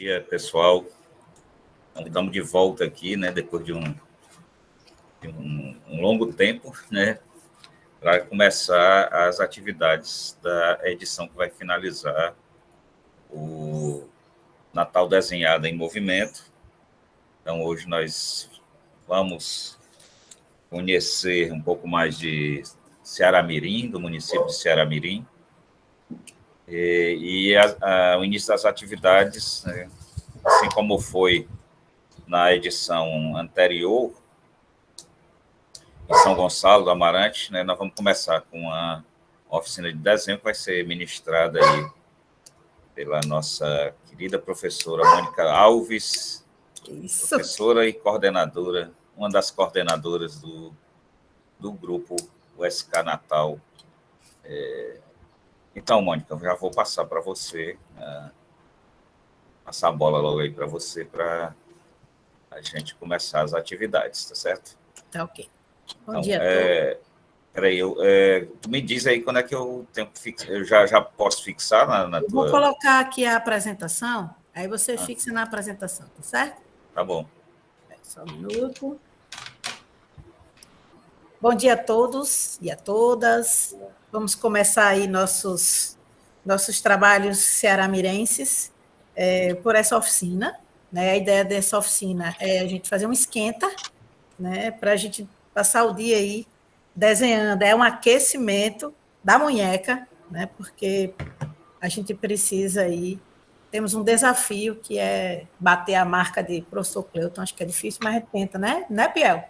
dia, pessoal. Então, estamos de volta aqui, né, depois de um longo tempo, né, para começar as atividades da edição que vai finalizar o Natal Desenhado em Movimento. Então, hoje nós vamos conhecer um pouco mais de Ceará-Mirim, do município de Ceará-Mirim, e o início das atividades, né, assim como foi na edição anterior, em São Gonçalo do Amarante, né, nós vamos começar com a oficina de desenho que vai ser ministrada aí pela nossa querida professora Mônica Alves, Isso. Professora e coordenadora, uma das coordenadoras do grupo USK Natal. Então, Mônica, eu já vou passar para você, passar a bola logo aí para você, para a gente começar as atividades, tá certo? Tá ok. Bom Então, dia a todos. Peraí, tu me diz aí quando é que eu tenho que fixar, eu já posso fixar na Eu tua... vou colocar aqui a apresentação, aí você fixa na apresentação, tá certo? Tá bom. Só um minuto. Bom dia a todos e a todas. Vamos começar aí nossos trabalhos ceará-mirenses por essa oficina, né? A ideia dessa oficina é a gente fazer um esquenta, né? Para a gente passar o dia aí desenhando. É um aquecimento da munheca, né? Porque a gente precisa aí, temos um desafio que é bater a marca de professor Cleuton, acho que é difícil, mas a gente tenta, né? Né, Piel?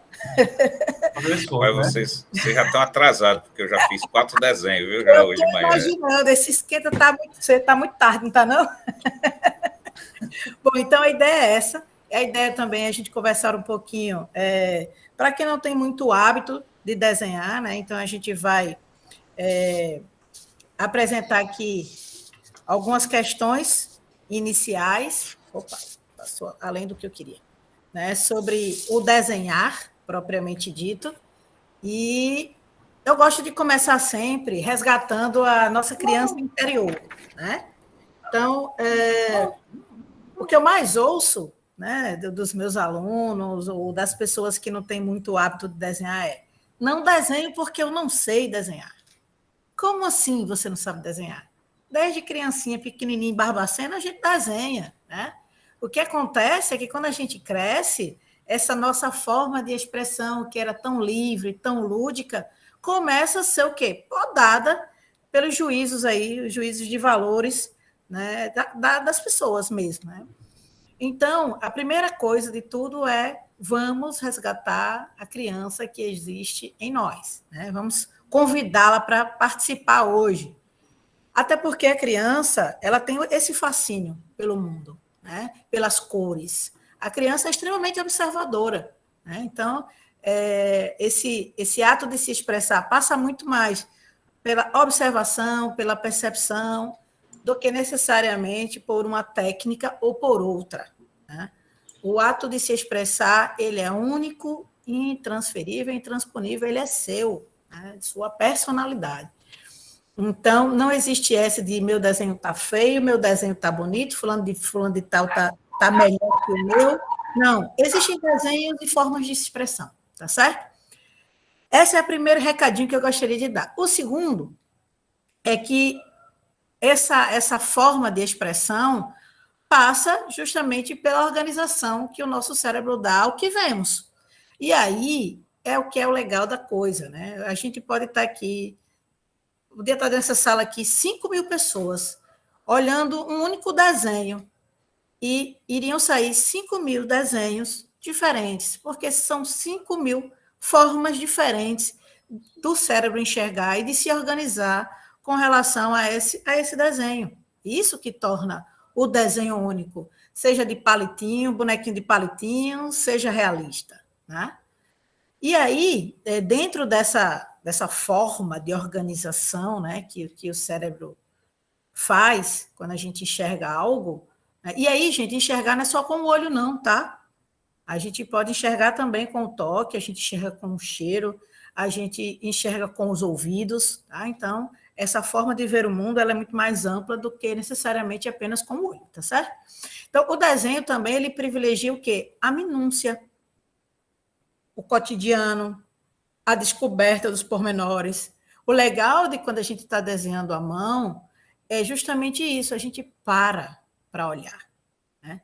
Mas vocês já estão atrasados, porque eu já fiz 4 desenhos, viu, já hoje de manhã. Imaginando, esse esquenta tá muito tarde, não tá não? Bom, então a ideia é essa. A ideia também é a gente conversar um pouquinho, para quem não tem muito hábito de desenhar, né? Então a gente vai apresentar aqui algumas questões iniciais. Opa, passou além do que eu queria, né? Sobre o desenhar, propriamente dito. E eu gosto de começar sempre resgatando a nossa criança interior, né? Então, o que eu mais ouço, né, dos meus alunos ou das pessoas que não têm muito hábito de desenhar é: não desenho porque eu não sei desenhar. Como assim você não sabe desenhar? Desde criancinha, pequenininha, em Barbacena, a gente desenha, né? O que acontece é que quando a gente cresce, essa nossa forma de expressão, que era tão livre, tão lúdica, começa a ser o quê? Podada pelos juízos aí, os juízos de valores, né, das pessoas mesmo, né? Então, a primeira coisa de tudo é: vamos resgatar a criança que existe em nós, né? Vamos convidá-la para participar hoje. Até porque a criança, ela tem esse fascínio pelo mundo, né? Pelas cores. A criança é extremamente observadora, né? Então, esse ato de se expressar passa muito mais pela observação, pela percepção, do que necessariamente por uma técnica ou por outra, né? O ato de se expressar, ele é único, intransferível, intransponível, ele é seu, né? Sua personalidade. Então, não existe essa de meu desenho está feio, meu desenho está bonito, fulano de tal tá melhor que o meu. Não, existem desenhos e formas de expressão, tá certo? Esse é o primeiro recadinho que eu gostaria de dar. O segundo é que essa forma de expressão passa justamente pela organização que o nosso cérebro dá ao que vemos. E aí é o que é o legal da coisa, né? A gente pode estar aqui, podia estar nessa sala aqui 5.000 pessoas olhando um único desenho e iriam sair 5.000 desenhos diferentes, porque são 5.000 formas diferentes do cérebro enxergar e de se organizar com relação a esse desenho. Isso que torna o desenho único, seja de palitinho, bonequinho de palitinho, seja realista, né? E aí, dentro dessa forma de organização, né, que o cérebro faz quando a gente enxerga algo, né? E aí, gente, enxergar não é só com o olho, não, tá? A gente pode enxergar também com o toque, a gente enxerga com o cheiro, a gente enxerga com os ouvidos, tá? Então, essa forma de ver o mundo ela é muito mais ampla do que necessariamente apenas com o olho, tá certo? Então, o desenho também, ele privilegia o quê? A minúcia, o cotidiano, a descoberta dos pormenores. O legal de quando a gente está desenhando à mão é justamente isso, a gente para olhar, né?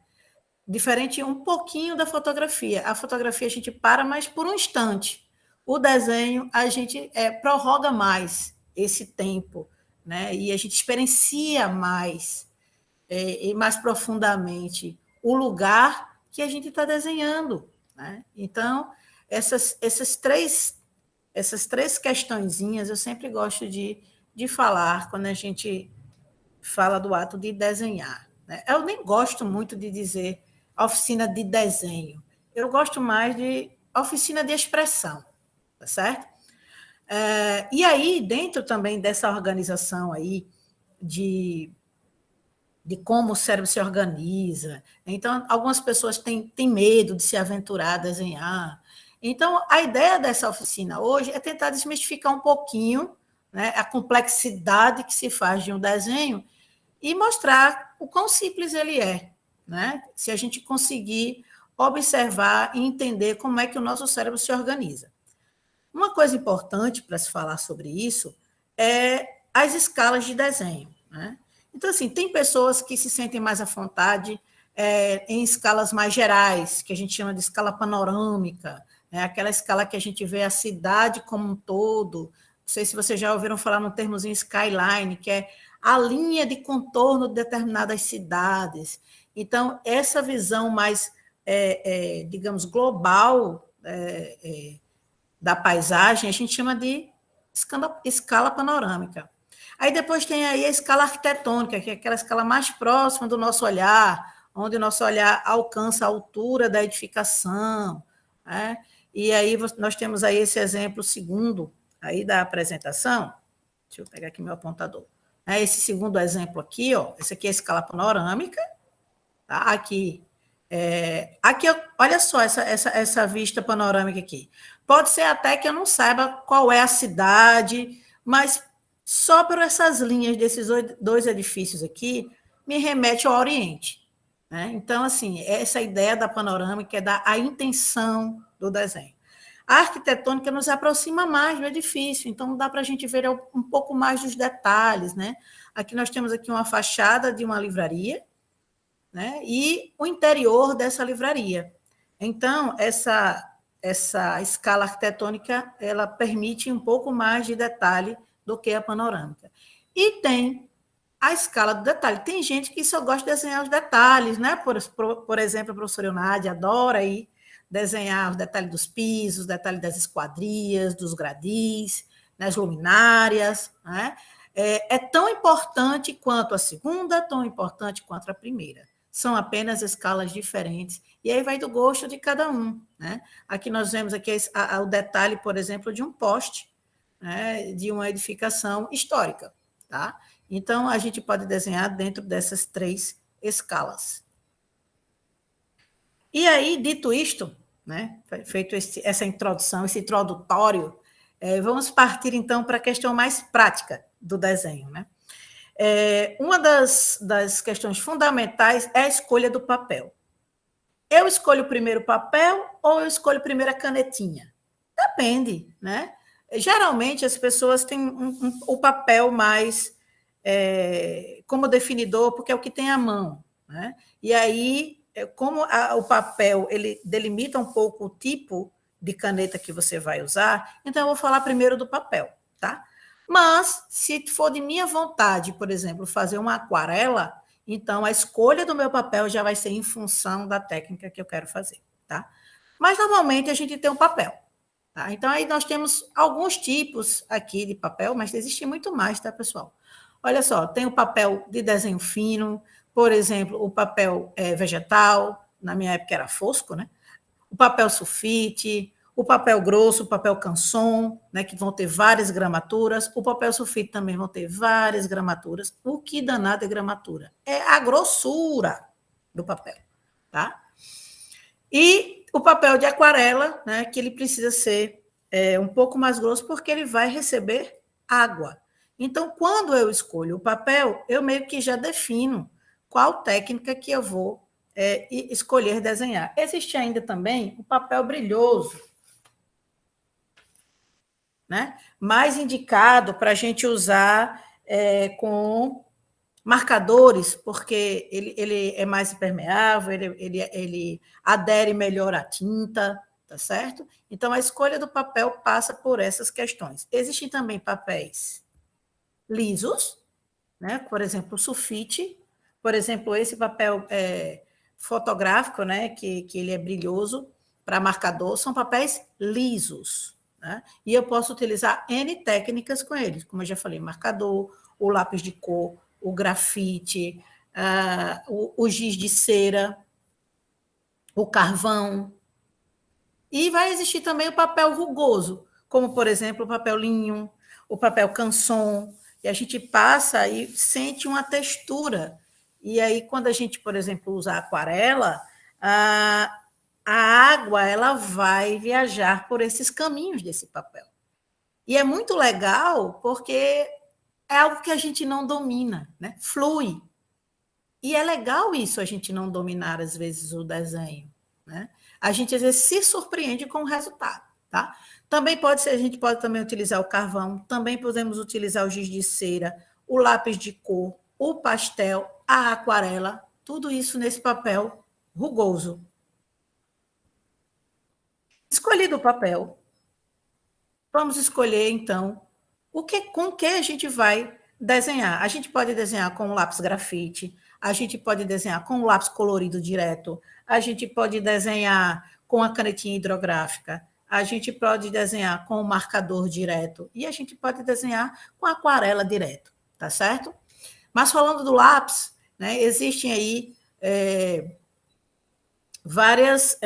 Diferente um pouquinho da fotografia. A fotografia a gente para, mas por um instante. O desenho a gente prorroga mais esse tempo, né? E a gente experiencia mais e mais profundamente o lugar que a gente está desenhando, né? Então, essas três questõezinhas eu sempre gosto de falar quando a gente fala do ato de desenhar, né? Eu nem gosto muito de dizer oficina de desenho, eu gosto mais de oficina de expressão, tá certo? E aí, dentro também dessa organização aí de como o cérebro se organiza. Então, algumas pessoas têm medo de se aventurar a desenhar. Então, a ideia dessa oficina hoje é tentar desmistificar um pouquinho, né, a complexidade que se faz de um desenho e mostrar o quão simples ele é, né? Se a gente conseguir observar e entender como é que o nosso cérebro se organiza. Uma coisa importante para se falar sobre isso é as escalas de desenho, né? Então, assim, tem pessoas que se sentem mais à vontade em escalas mais gerais, que a gente chama de escala panorâmica, né? Aquela escala que a gente vê a cidade como um todo. Não sei se vocês já ouviram falar no termozinho skyline, que é a linha de contorno de determinadas cidades. Então, essa visão mais, digamos, global da paisagem, a gente chama de escala panorâmica. Aí depois tem aí a escala arquitetônica, que é aquela escala mais próxima do nosso olhar, onde o nosso olhar alcança a altura da edificação, né? E aí nós temos aí esse exemplo segundo aí da apresentação. Deixa eu pegar aqui meu apontador. Esse segundo exemplo aqui, ó, esse aqui é a escala panorâmica, tá? Aqui, olha só essa vista panorâmica aqui. Pode ser até que eu não saiba qual é a cidade, mas só por essas linhas desses dois edifícios aqui me remete ao Oriente, né? Então, assim, essa ideia da panorâmica é a intenção do desenho. A arquitetônica nos aproxima mais do edifício, então dá para a gente ver um pouco mais dos detalhes, né? Aqui nós temos aqui uma fachada de uma livraria, né? E o interior dessa livraria. Então, essa escala arquitetônica ela permite um pouco mais de detalhe do que a panorâmica. E tem a escala do detalhe. Tem gente que só gosta de desenhar os detalhes, né? Por exemplo, a professora Eunade adora aí desenhar os detalhes dos pisos, os detalhes das esquadrias, dos gradis, nas luminárias, né? É tão importante quanto a segunda, tão importante quanto a primeira. São apenas escalas diferentes. E aí vai do gosto de cada um, né? Aqui nós vemos aqui o detalhe, por exemplo, de um poste, né, de uma edificação histórica, tá? Então, a gente pode desenhar dentro dessas três escalas. E aí, dito isto, né, feito essa introdução, esse introdutório, vamos partir, então, para a questão mais prática do desenho, né? Uma das questões fundamentais é a escolha do papel. Eu escolho primeiro o papel ou eu escolho primeiro a canetinha? Depende, né? Geralmente, as pessoas têm o papel mais como definidor, porque é o que tem à mão, né? E aí, como o papel ele delimita um pouco o tipo de caneta que você vai usar, então eu vou falar primeiro do papel, tá? Mas, se for de minha vontade, por exemplo, fazer uma aquarela, então a escolha do meu papel já vai ser em função da técnica que eu quero fazer, tá? Mas, normalmente, a gente tem um papel, tá? Então, aí nós temos alguns tipos aqui de papel, mas existe muito mais, tá, pessoal? Olha só, tem o papel de desenho fino, por exemplo, o papel vegetal, na minha época era fosco, né? O papel sulfite, o papel grosso, o papel canson, né, que vão ter várias gramaturas, o papel sulfite também vão ter várias gramaturas. O que danado é gramatura? É a grossura do papel, tá? E o papel de aquarela, né, que ele precisa ser um pouco mais grosso, porque ele vai receber água. Então, quando eu escolho o papel, eu meio que já defino qual técnica que eu vou escolher desenhar. Existe ainda também o papel brilhoso, né? Mais indicado para a gente usar com marcadores, porque ele é mais impermeável, ele adere melhor à tinta, tá certo? Então, a escolha do papel passa por essas questões. Existem também papéis lisos, né? Por exemplo, o sulfite, por exemplo, esse papel fotográfico, né? Que ele é brilhoso para marcador, são papéis lisos, né? E eu posso utilizar N técnicas com eles, como eu já falei, marcador, o lápis de cor, o grafite, o giz de cera, o carvão. E vai existir também o papel rugoso, como, por exemplo, o papel linho, o papel canson, e a gente passa e sente uma textura. E aí, quando a gente, por exemplo, usa a aquarela, a água ela vai viajar por esses caminhos desse papel. E é muito legal porque é algo que a gente não domina, né? Flui. E é legal isso, a gente não dominar, às vezes, o desenho, né? A gente, às vezes, se surpreende com o resultado, tá? Também pode ser, a gente pode também utilizar o carvão, também podemos utilizar o giz de cera, o lápis de cor, o pastel, a aquarela, tudo isso nesse papel rugoso. Escolhido o papel, vamos escolher, então, com que a gente vai desenhar. A gente pode desenhar com o lápis grafite, a gente pode desenhar com o lápis colorido direto, a gente pode desenhar com a canetinha hidrográfica, a gente pode desenhar com o marcador direto e a gente pode desenhar com a aquarela direto, tá certo? Mas falando do lápis, né, existem aí várias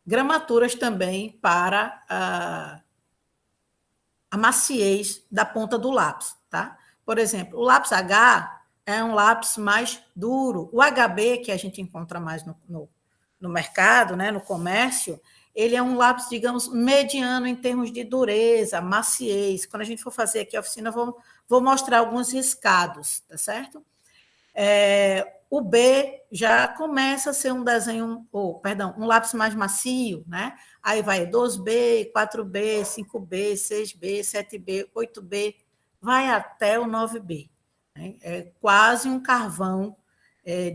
gramaturas também para a maciez da ponta do lápis, tá? Por exemplo, o lápis H é um lápis mais duro. O HB, que a gente encontra mais no mercado, né, no comércio, ele é um lápis, digamos, mediano em termos de dureza, maciez. Quando a gente for fazer aqui a oficina, vou mostrar alguns riscados, tá certo? O B já começa a ser um desenho, um lápis mais macio, né? Aí vai 2B, 4B, 5B, 6B, 7B, 8B, vai até o 9B. Né? É quase um carvão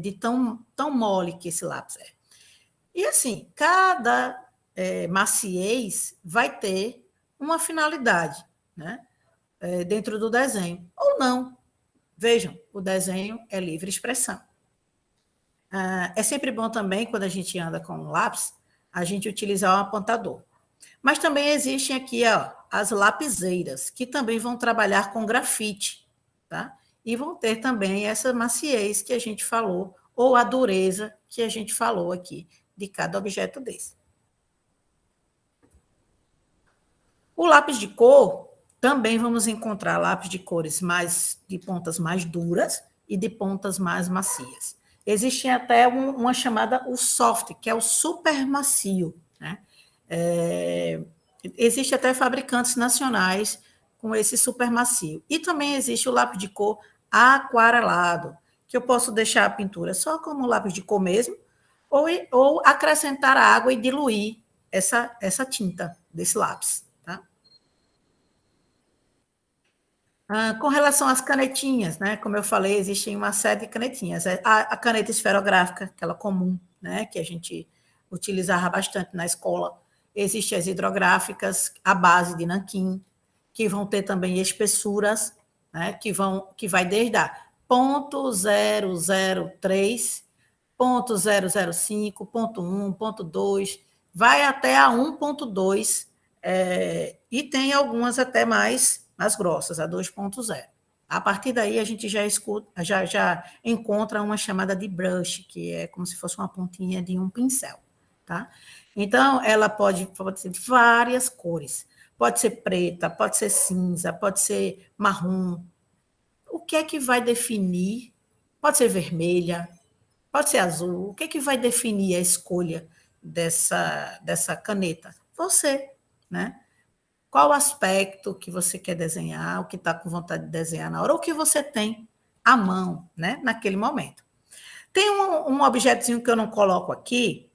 de tão mole que esse lápis é. E assim, cada maciez vai ter uma finalidade, né? Dentro do desenho, ou não. Vejam, o desenho é livre expressão. É sempre bom também, quando a gente anda com um lápis, a gente utilizar um apontador. Mas também existem aqui as lapiseiras, que também vão trabalhar com grafite, tá? E vão ter também essa maciez que a gente falou, ou a dureza que a gente falou aqui, de cada objeto desse. O lápis de cor, também vamos encontrar lápis de cores de pontas mais duras e de pontas mais macias. Existe até uma chamada o soft, que é o super macio, né? Existe até fabricantes nacionais com esse super macio. E também existe o lápis de cor aquarelado, que eu posso deixar a pintura só como lápis de cor mesmo, ou acrescentar água e diluir essa tinta desse lápis. Com relação às canetinhas, né? Como eu falei, existem uma série de canetinhas. A caneta esferográfica, aquela comum, né? Que a gente utilizava bastante na escola. Existem as hidrográficas, à base de nanquim, que vão ter também espessuras, né? Que vai desde a 0,003, 0,005, 1,1, 1,2, vai até a 1,2, e tem algumas até mais grossas, a 2,0. A partir daí, a gente já encontra uma chamada de brush, que é como se fosse uma pontinha de um pincel, tá? Então, ela pode ser de várias cores. Pode ser preta, pode ser cinza, pode ser marrom. O que é que vai definir? Pode ser vermelha, pode ser azul. O que é que vai definir a escolha dessa caneta? Você, né? qual aspecto que você quer desenhar, o que está com vontade de desenhar na hora, ou o que você tem à mão, né, naquele momento. Tem um objetozinho que eu não coloco aqui,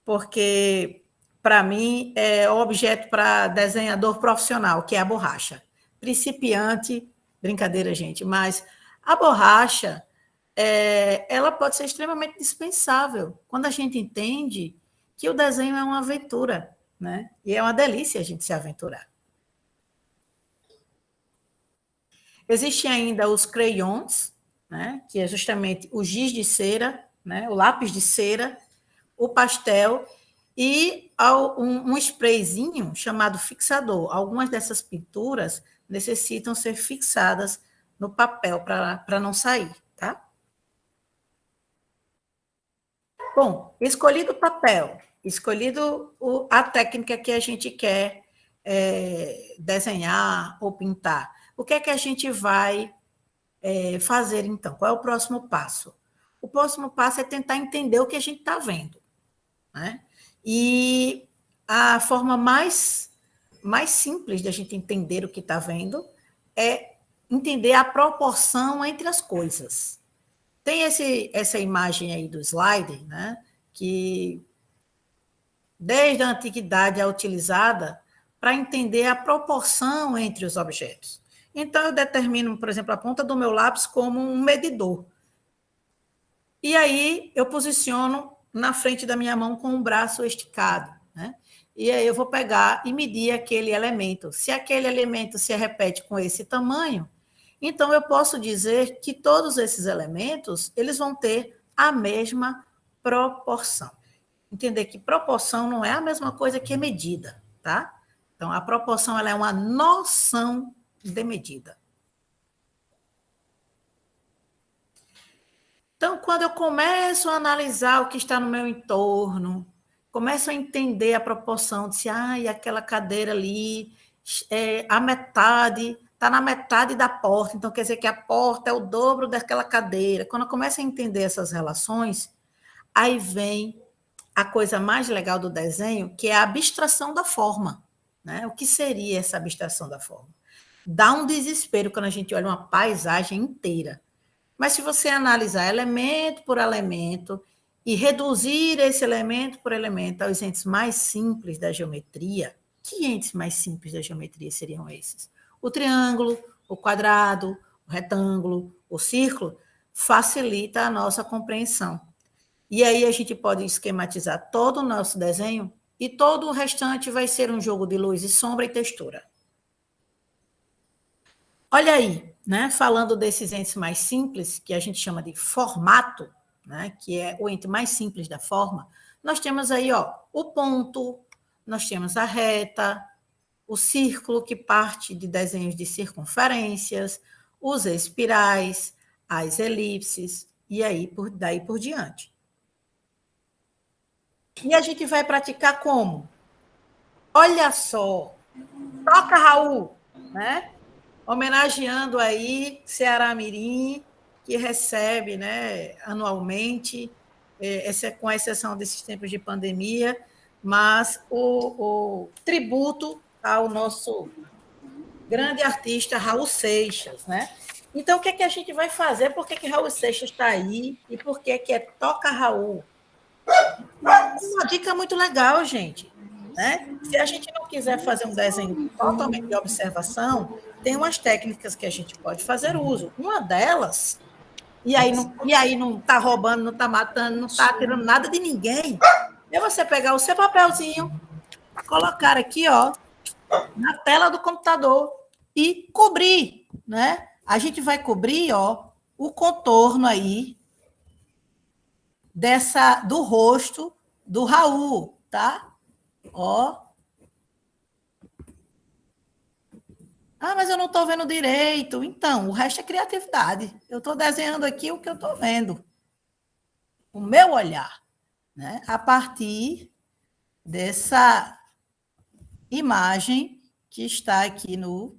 porque, para mim, é o objeto para desenhador profissional, que é a borracha. Principiante, brincadeira, gente, mas a borracha, ela pode ser extremamente dispensável quando a gente entende que o desenho é uma aventura, né? E é uma delícia a gente se aventurar. Existem ainda os crayons, né? Que é justamente o giz de cera, né? O lápis de cera, o pastel e um sprayzinho chamado fixador. Algumas dessas pinturas necessitam ser fixadas no papel para não sair, tá? Bom, escolhido o papel, escolhido a técnica que a gente quer desenhar ou pintar, o que é que a gente vai fazer então? Qual é o próximo passo? O próximo passo é tentar entender o que a gente está vendo, né? E a forma mais simples de a gente entender o que está vendo é entender a proporção entre as coisas. Tem essa imagem aí do slide, né, que desde a antiguidade é utilizada para entender a proporção entre os objetos. Então, eu determino, por exemplo, a ponta do meu lápis como um medidor. E aí, eu posiciono na frente da minha mão com o braço esticado, né? E aí eu vou pegar e medir aquele elemento. Se aquele elemento se repete com esse tamanho, então eu posso dizer que todos esses elementos, eles vão ter a mesma proporção. Entender que proporção não é a mesma coisa que medida, tá? Então, a proporção ela é uma noção de medida. Então, quando eu começo a analisar o que está no meu entorno, começo a entender a proporção de se, aquela cadeira ali, a metade, está na metade da porta, então quer dizer que a porta é o dobro daquela cadeira. Quando eu começo a entender essas relações, aí vem a coisa mais legal do desenho, que é a abstração da forma, né? O que seria essa abstração da forma? Dá um desespero quando a gente olha uma paisagem inteira. Mas se você analisar elemento por elemento e reduzir esse elemento por elemento aos entes mais simples da geometria, que entes mais simples da geometria seriam esses? O triângulo, o quadrado, o retângulo, o círculo, facilita a nossa compreensão. E aí a gente pode esquematizar todo o nosso desenho e todo o restante vai ser um jogo de luz e sombra e textura. Olha aí, né? Falando desses entes mais simples, que a gente chama de formato, né? Que é o ente mais simples da forma, nós temos aí o ponto, nós temos a reta, o círculo, que parte de desenhos de circunferências, os espirais, as elipses, e aí daí por diante. E a gente vai praticar como? Olha só, toca, Raul, né? Homenageando aí Ceará Mirim, que recebe, né, anualmente, com exceção desses tempos de pandemia, mas o tributo ao nosso grande artista Raul Seixas, né? Então, o que é que a gente vai fazer? Por que Raul Seixas está aí? E por que é Toca Raul? Uma dica muito legal, gente. Né? Se a gente não quiser fazer um desenho totalmente de observação, tem umas técnicas que a gente pode fazer uso. Uma delas, e aí não está roubando, não está matando, não está tirando nada de ninguém, é você pegar o seu papelzinho, colocar aqui, na tela do computador e cobrir, né? A gente vai cobrir, o contorno aí do rosto do Raul, tá? Mas eu não estou vendo direito. Então, o resto é criatividade. Eu estou desenhando aqui o que eu estou vendo. O meu olhar, né? A partir dessa imagem que está aqui no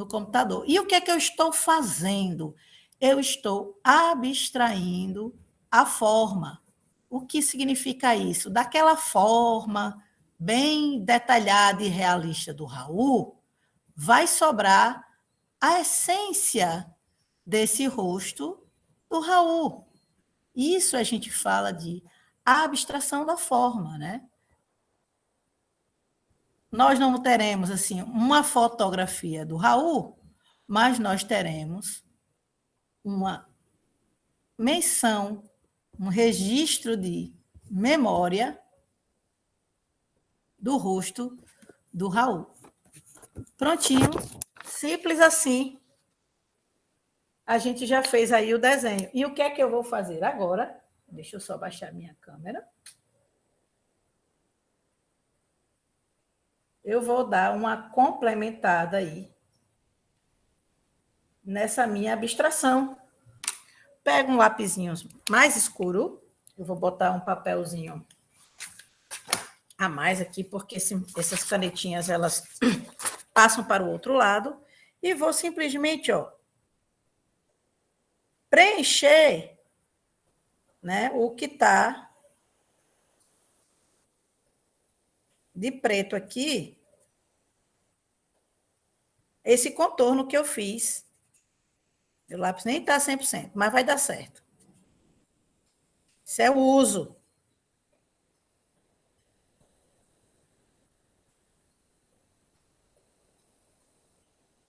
computador. E o que é que eu estou fazendo? Eu estou abstraindo a forma. O que significa isso? Daquela forma bem detalhada e realista do Raul, vai sobrar a essência desse rosto do Raul. Isso a gente fala de abstração da forma, né? Nós não teremos assim uma fotografia do Raul, mas nós teremos uma menção, um registro de memória do rosto do Raul. Prontinho, simples assim. A gente já fez aí o desenho. E o que é que eu vou fazer agora? Deixa eu só baixar minha câmera. Eu vou dar uma complementada aí nessa minha abstração. Pego um lapisinho mais escuro. Eu vou botar um papelzinho a mais aqui, porque essas canetinhas elas passam para o outro lado. E vou simplesmente, preencher, né, o que está de preto aqui, esse contorno que eu fiz. O lápis nem está 100%, mas vai dar certo. Isso é o uso.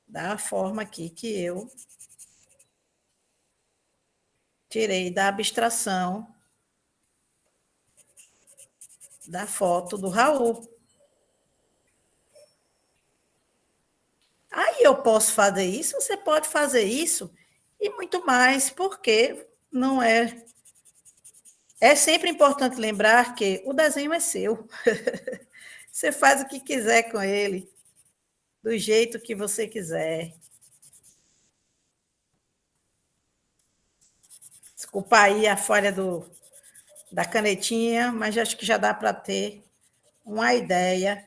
Da forma aqui que eu tirei da abstração da foto do Raul. Aí eu posso fazer isso, você pode fazer isso e muito mais, porque não é. É sempre importante lembrar que o desenho é seu. Você faz o que quiser com ele, do jeito que você quiser. Desculpa aí a falha da canetinha, mas acho que já dá para ter uma ideia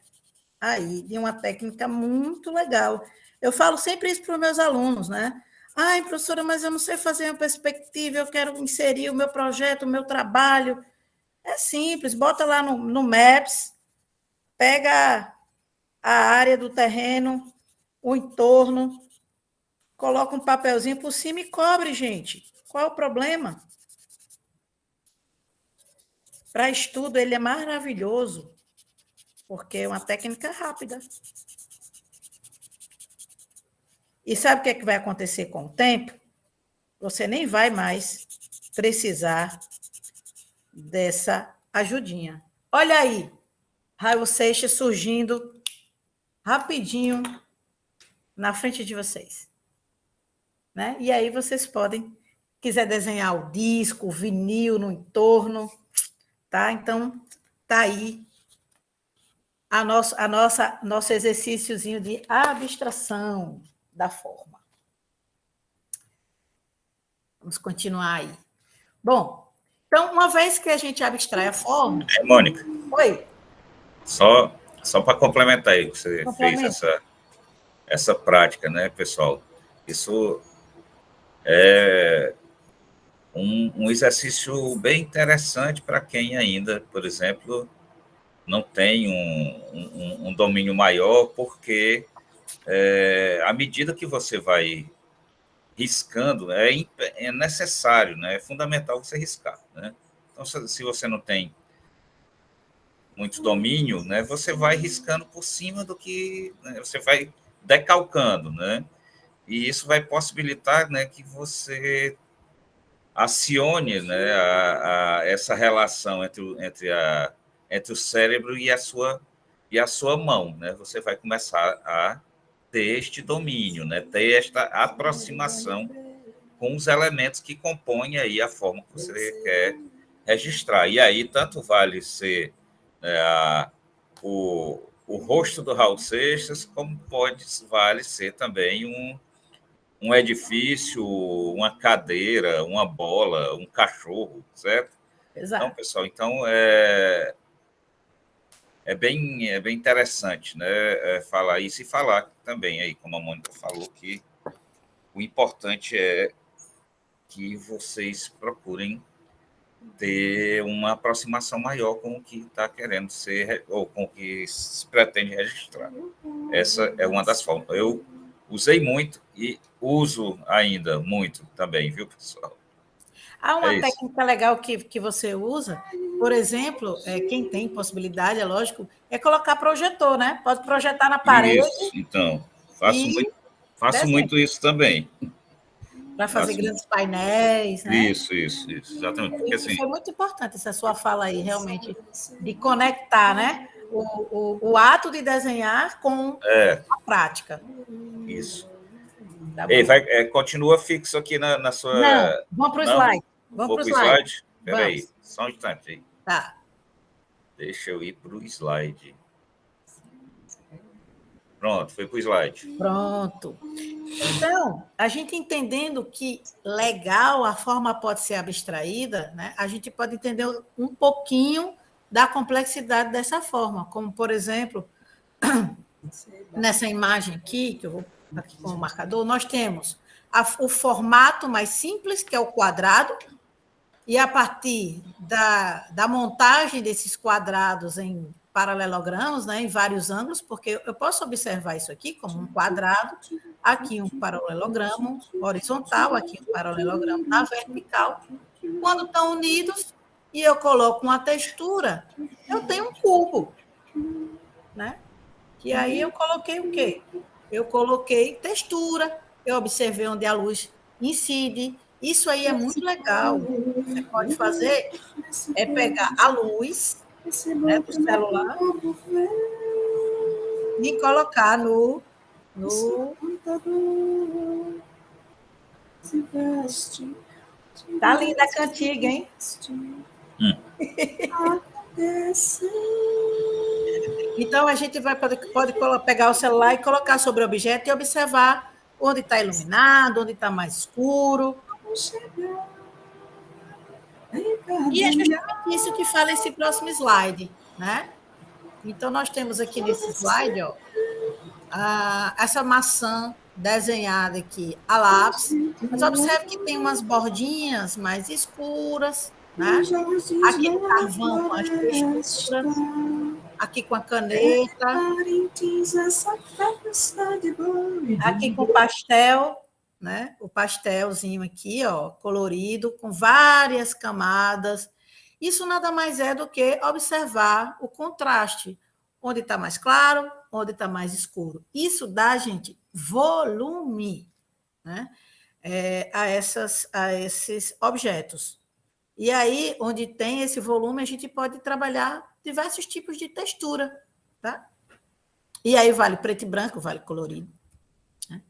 aí de uma técnica muito legal. Eu falo sempre isso para os meus alunos, né? Ai, professora, mas eu não sei fazer uma perspectiva, eu quero inserir o meu projeto, o meu trabalho. É simples, bota lá no Maps, pega a área do terreno, o entorno, coloca um papelzinho por cima e cobre, gente. Qual é o problema? Para estudo, ele é maravilhoso, porque é uma técnica rápida. E sabe o que é que vai acontecer com o tempo? Você nem vai mais precisar dessa ajudinha. Olha aí, Raul Seixas surgindo rapidinho na frente de vocês. Né? E aí vocês podem, quiser desenhar o disco, o vinil no entorno, tá? Então, tá aí nosso exercíciozinho de abstração da forma. Vamos continuar aí. Bom, então, uma vez que a gente abstrai a forma... Mônica. Oi. Só para complementar aí, você fez essa prática, né, pessoal? Isso é um exercício bem interessante para quem ainda, por exemplo, não tem um domínio maior, porque à medida que você vai riscando, é necessário, né, é fundamental você riscar. Né? Então, se você não tem muito domínio, né, você vai riscando por cima do que... Né, você vai decalcando, né? E isso vai possibilitar, né, que você acione, né, essa relação entre o cérebro e a sua mão, né? Você vai começar a ter este domínio, né? Ter esta aproximação com os elementos que compõem aí a forma que você quer registrar. E aí tanto vale ser o rosto do Raul Seixas, como vale ser também um edifício, uma cadeira, uma bola, um cachorro, certo? Exato. Então, pessoal, é bem interessante, né, falar isso e falar também, aí, como a Mônica falou, que o importante é que vocês procurem ter uma aproximação maior com o que está querendo ser, ou com o que se pretende registrar. Essa é uma das formas. Eu usei muito e uso ainda muito também, viu, pessoal? Há uma É isso. técnica legal que você usa, por exemplo, quem tem possibilidade, é lógico, é colocar projetor, né? Pode projetar na parede Isso, então, e faço desenha, muito isso também. para fazer Faço grandes painéis, né? isso, exatamente. Porque E assim, foi muito importante essa sua fala aí, realmente, de conectar, né? O ato de desenhar com a prática. isso. Tá Ei, bom. continua fixo aqui na Não, sua. vamos para o Não? slide. Vamos Vou para o para o slide. slide? Espera aí, Vamos. só um instante aí. Tá. Deixa eu ir para o slide. Pronto, foi para o slide. Pronto. Então, a gente entendendo que legal a forma pode ser abstraída, né? A gente pode entender um pouquinho da complexidade dessa forma, como, por exemplo, nessa imagem aqui, que eu vou aqui com o marcador, nós temos o formato mais simples, que é o quadrado, e a partir da montagem desses quadrados em paralelogramos, né, em vários ângulos, porque eu posso observar isso aqui como um quadrado, aqui um paralelogramo horizontal, aqui um paralelogramo na vertical. Quando estão unidos e eu coloco uma textura, eu tenho um cubo, né? Que aí eu coloquei o quê? Eu coloquei textura, eu observei onde a luz incide. Isso aí é muito legal. Você pode fazer é pegar a luz, né, do celular e colocar no... Tá linda a cantiga, hein? Então, a gente pode pegar o celular e colocar sobre o objeto e observar onde está iluminado, onde está mais escuro. E é justamente isso que fala esse próximo slide, né? Então, nós temos aqui nesse slide, ó, essa maçã desenhada aqui a lápis, mas observe que tem umas bordinhas mais escuras, né? Aqui no carvão com as texturas, aqui com a caneta, aqui com o pastel, né? O pastelzinho aqui, ó, colorido, com várias camadas. Isso nada mais é do que observar o contraste, onde está mais claro, onde está mais escuro. Isso dá, gente, volume, né? A esses objetos. E aí, onde tem esse volume, a gente pode trabalhar diversos tipos de textura, tá? E aí vale preto e branco, vale colorido. Né?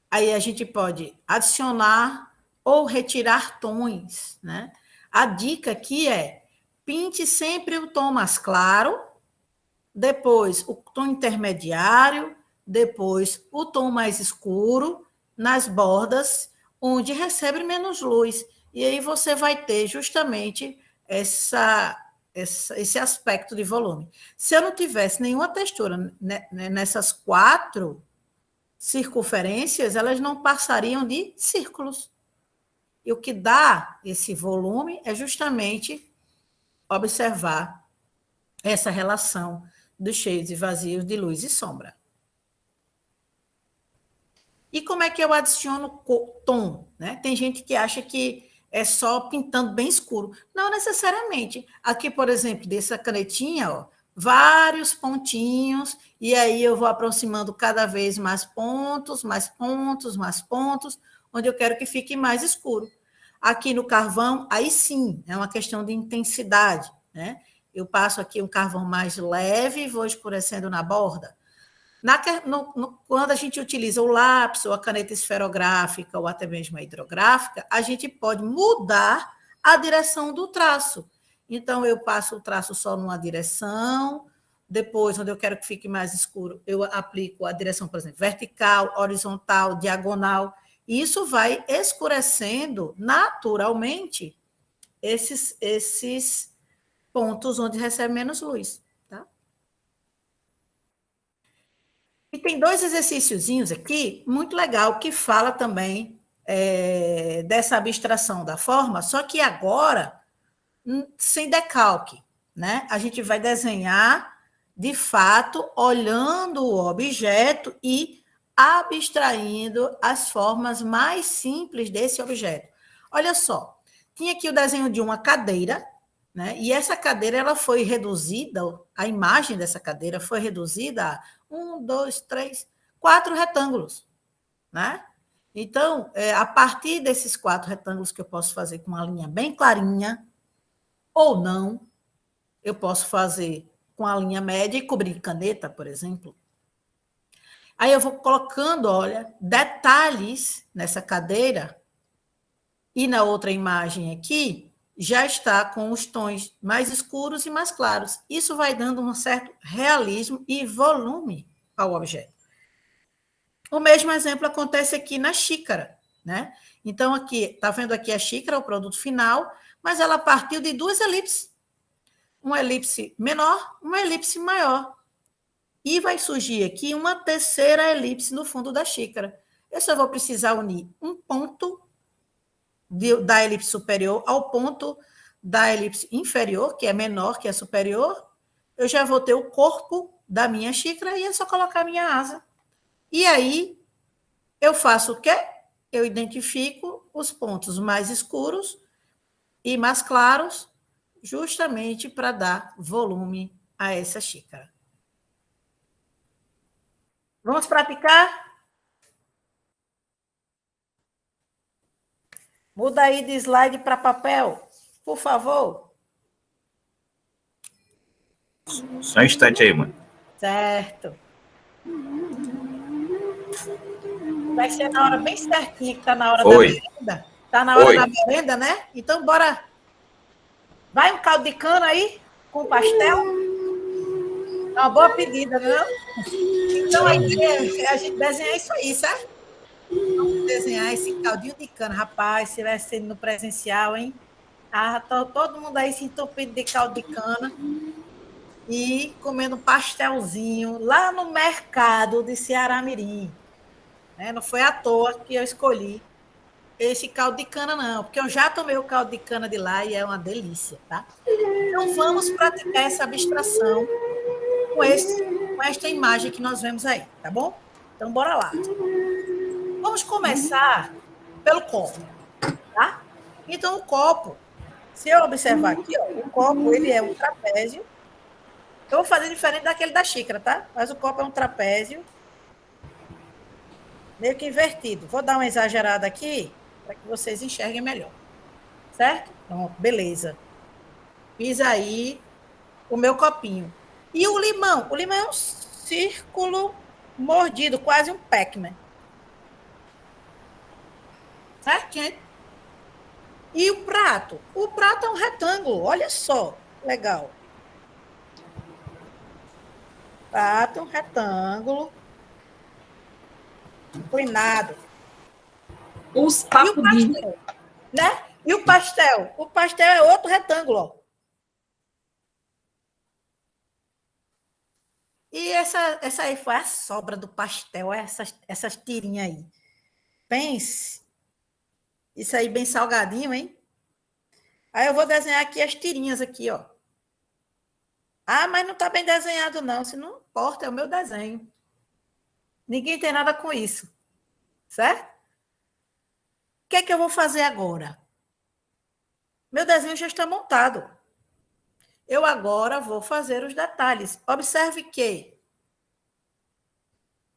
Aí a gente pode adicionar ou retirar tons, né? A dica aqui é pinte sempre o tom mais claro, depois o tom intermediário, depois o tom mais escuro, nas bordas, onde recebe menos luz. E aí você vai ter justamente esse aspecto de volume. Se eu não tivesse nenhuma textura nessas 4 circunferências, elas não passariam de círculos. E o que dá esse volume é justamente observar essa relação dos cheios e vazios de luz e sombra. E como é que eu adiciono tom? Né? Tem gente que acha que é só pintando bem escuro. Não necessariamente. Aqui, por exemplo, dessa canetinha, ó, vários pontinhos, e aí eu vou aproximando cada vez mais pontos, mais pontos, mais pontos, onde eu quero que fique mais escuro. Aqui no carvão, aí sim, é uma questão de intensidade, né? Eu passo aqui um carvão mais leve e vou escurecendo na borda. Quando a gente utiliza o lápis ou a caneta esferográfica ou até mesmo a hidrográfica, a gente pode mudar a direção do traço. Então, eu passo o traço só numa direção, depois, onde eu quero que fique mais escuro, eu aplico a direção, por exemplo, vertical, horizontal, diagonal. E isso vai escurecendo naturalmente esses pontos onde recebe menos luz. E tem 2 exercíciozinhos aqui, muito legal, que fala também dessa abstração da forma, só que agora sem decalque, né? A gente vai desenhar, de fato, olhando o objeto e abstraindo as formas mais simples desse objeto. Olha só, tinha aqui o desenho de uma cadeira, né? E essa cadeira ela foi reduzida, a imagem dessa cadeira foi reduzida a 1, 2, 3, 4 retângulos, né? Então, a partir desses 4 retângulos que eu posso fazer com uma linha bem clarinha, ou não, eu posso fazer com a linha média e cobrir caneta, por exemplo. Aí eu vou colocando, olha, detalhes nessa cadeira e na outra imagem aqui já está com os tons mais escuros e mais claros. Isso vai dando um certo realismo e volume ao objeto. O mesmo exemplo acontece aqui na xícara, né? Então, aqui, está vendo aqui a xícara, o produto final, mas ela partiu de 2 elipses. Uma elipse menor, uma elipse maior. E vai surgir aqui uma terceira elipse no fundo da xícara. Eu só vou precisar unir um ponto da elipse superior ao ponto da elipse inferior, que é menor que a superior. Eu já vou ter o corpo da minha xícara e é só colocar a minha asa. E aí, eu faço o quê? Eu identifico os pontos mais escuros e mais claros, justamente para dar volume a essa xícara. Vamos praticar? Muda aí de slide para papel, por favor. Só um instante aí, mãe. Certo. Vai ser na hora bem certinha, que está na hora da merenda. Está na hora da merenda, né? Então, bora. Vai um caldo de cana aí, com pastel? É uma boa pedida, não? Então, a ideia é a gente desenhar isso aí, certo? Vamos desenhar esse caldinho de cana. Rapaz, se vai ser no presencial, hein? Todo mundo aí se entupindo de caldo de cana e comendo pastelzinho lá no mercado de Ceará-Mirim. Não foi à toa que eu escolhi esse caldo de cana, não, porque eu já tomei o caldo de cana de lá e é uma delícia, tá? Então, vamos praticar essa abstração com esta imagem que nós vemos aí, tá bom? Então, bora lá. Vamos começar pelo copo, tá? Então, o copo, se eu observar aqui, ó, o copo ele é um trapézio. Eu vou fazer diferente daquele da xícara, tá? Mas o copo é um trapézio meio que invertido. Vou dar uma exagerada aqui para que vocês enxerguem melhor. Certo? Pronto, beleza. Fiz aí o meu copinho. E o limão? O limão é um círculo mordido, quase um Pac-Man. Certo, gente? E o prato? O prato é um retângulo, olha só, legal. Prato, um retângulo, inclinado. Os papudinhos. Né? E o pastel? O pastel é outro retângulo, ó. E essa aí foi a sobra do pastel, essas tirinhas aí. Pense. Isso aí bem salgadinho, hein? Aí eu vou desenhar aqui as tirinhas aqui, ó. Ah, mas não está bem desenhado, não. Se não importa, é o meu desenho. Ninguém tem nada com isso. Certo? O que é que eu vou fazer agora? Meu desenho já está montado. Eu agora vou fazer os detalhes. Observe que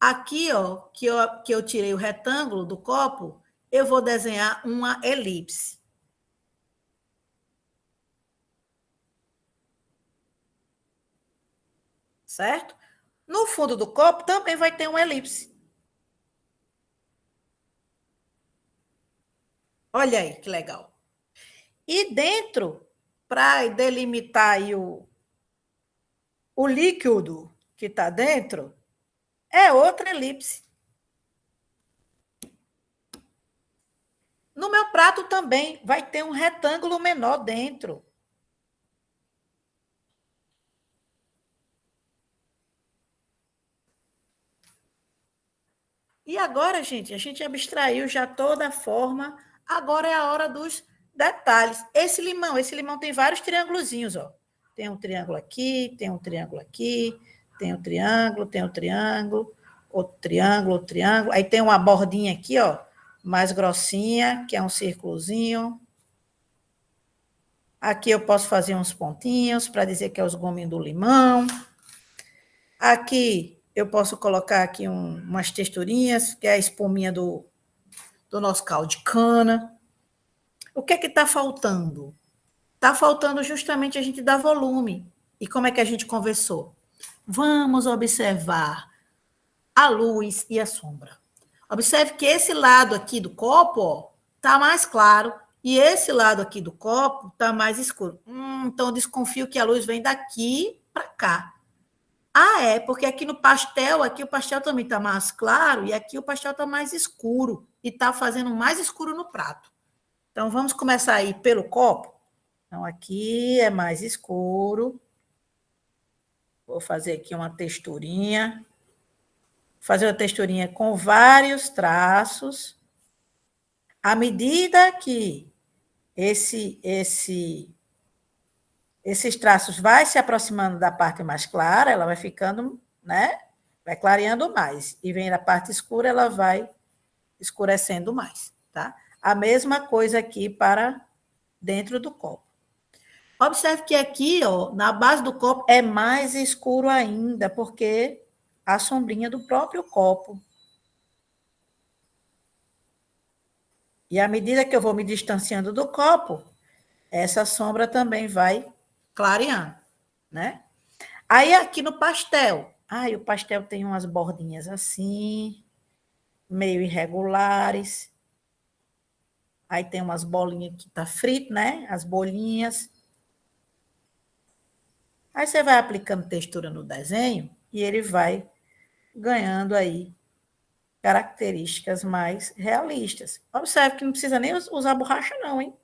aqui, ó, que eu tirei o retângulo do copo, eu vou desenhar uma elipse. Certo? No fundo do copo também vai ter uma elipse. Olha aí, que legal. E dentro, para delimitar aí o líquido que está dentro, é outra elipse. No meu prato também vai ter um retângulo menor dentro. E agora, gente, a gente abstraiu já toda a forma. Agora é a hora dos detalhes. Esse limão tem vários triângulozinhos, ó. Tem um triângulo aqui, tem um triângulo aqui, tem um triângulo, outro triângulo, outro triângulo. Aí tem uma bordinha aqui, ó, mais grossinha, que é um círculozinho. Aqui eu posso fazer uns pontinhos para dizer que é os gominhos do limão. Aqui eu posso colocar aqui umas texturinhas, que é a espuminha do nosso caldo de cana. O que é que está faltando? Está faltando justamente a gente dar volume. E como é que a gente conversou? Vamos observar a luz e a sombra. Observe que esse lado aqui do copo está mais claro e esse lado aqui do copo está mais escuro. Então, eu desconfio que a luz vem daqui para cá. É, porque aqui no pastel, aqui o pastel também está mais claro e aqui o pastel está mais escuro e está fazendo mais escuro no prato. Então, vamos começar aí pelo copo. Então, aqui é mais escuro. Vou fazer aqui uma texturinha. Fazer uma texturinha com vários traços. À medida que esses traços vai se aproximando da parte mais clara, ela vai ficando, né? Vai clareando mais. E vem na parte escura, ela vai escurecendo mais, tá? A mesma coisa aqui para dentro do copo. Observe que aqui, ó, na base do copo, é mais escuro ainda, porque a sombrinha do próprio copo. E à medida que eu vou me distanciando do copo, essa sombra também vai clareando, né? Aí aqui no pastel, o pastel tem umas bordinhas assim, meio irregulares. Aí tem umas bolinhas que tá frito, né? As bolinhas. Aí você vai aplicando textura no desenho e ele vai ganhando aí características mais realistas. Observe que não precisa nem usar borracha não, hein?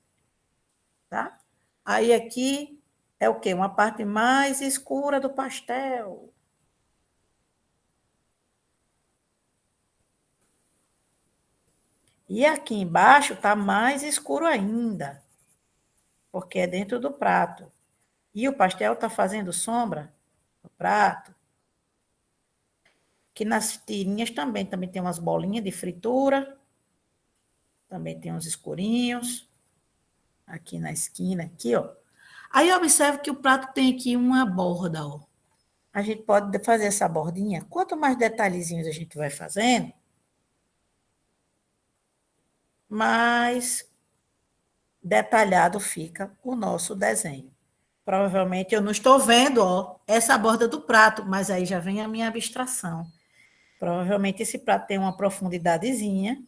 Tá? Aí aqui é o quê? Uma parte mais escura do pastel. E aqui embaixo está mais escuro ainda, porque é dentro do prato. E o pastel está fazendo sombra no prato. Aqui nas tirinhas também tem umas bolinhas de fritura. Também tem uns escurinhos. Aqui na esquina, aqui, ó. Aí observe que o prato tem aqui uma borda, ó. A gente pode fazer essa bordinha. Quanto mais detalhezinhos a gente vai fazendo, mais detalhado fica o nosso desenho. Provavelmente eu não estou vendo, ó, essa borda do prato, mas aí já vem a minha abstração. Provavelmente esse prato tem uma profundidadezinha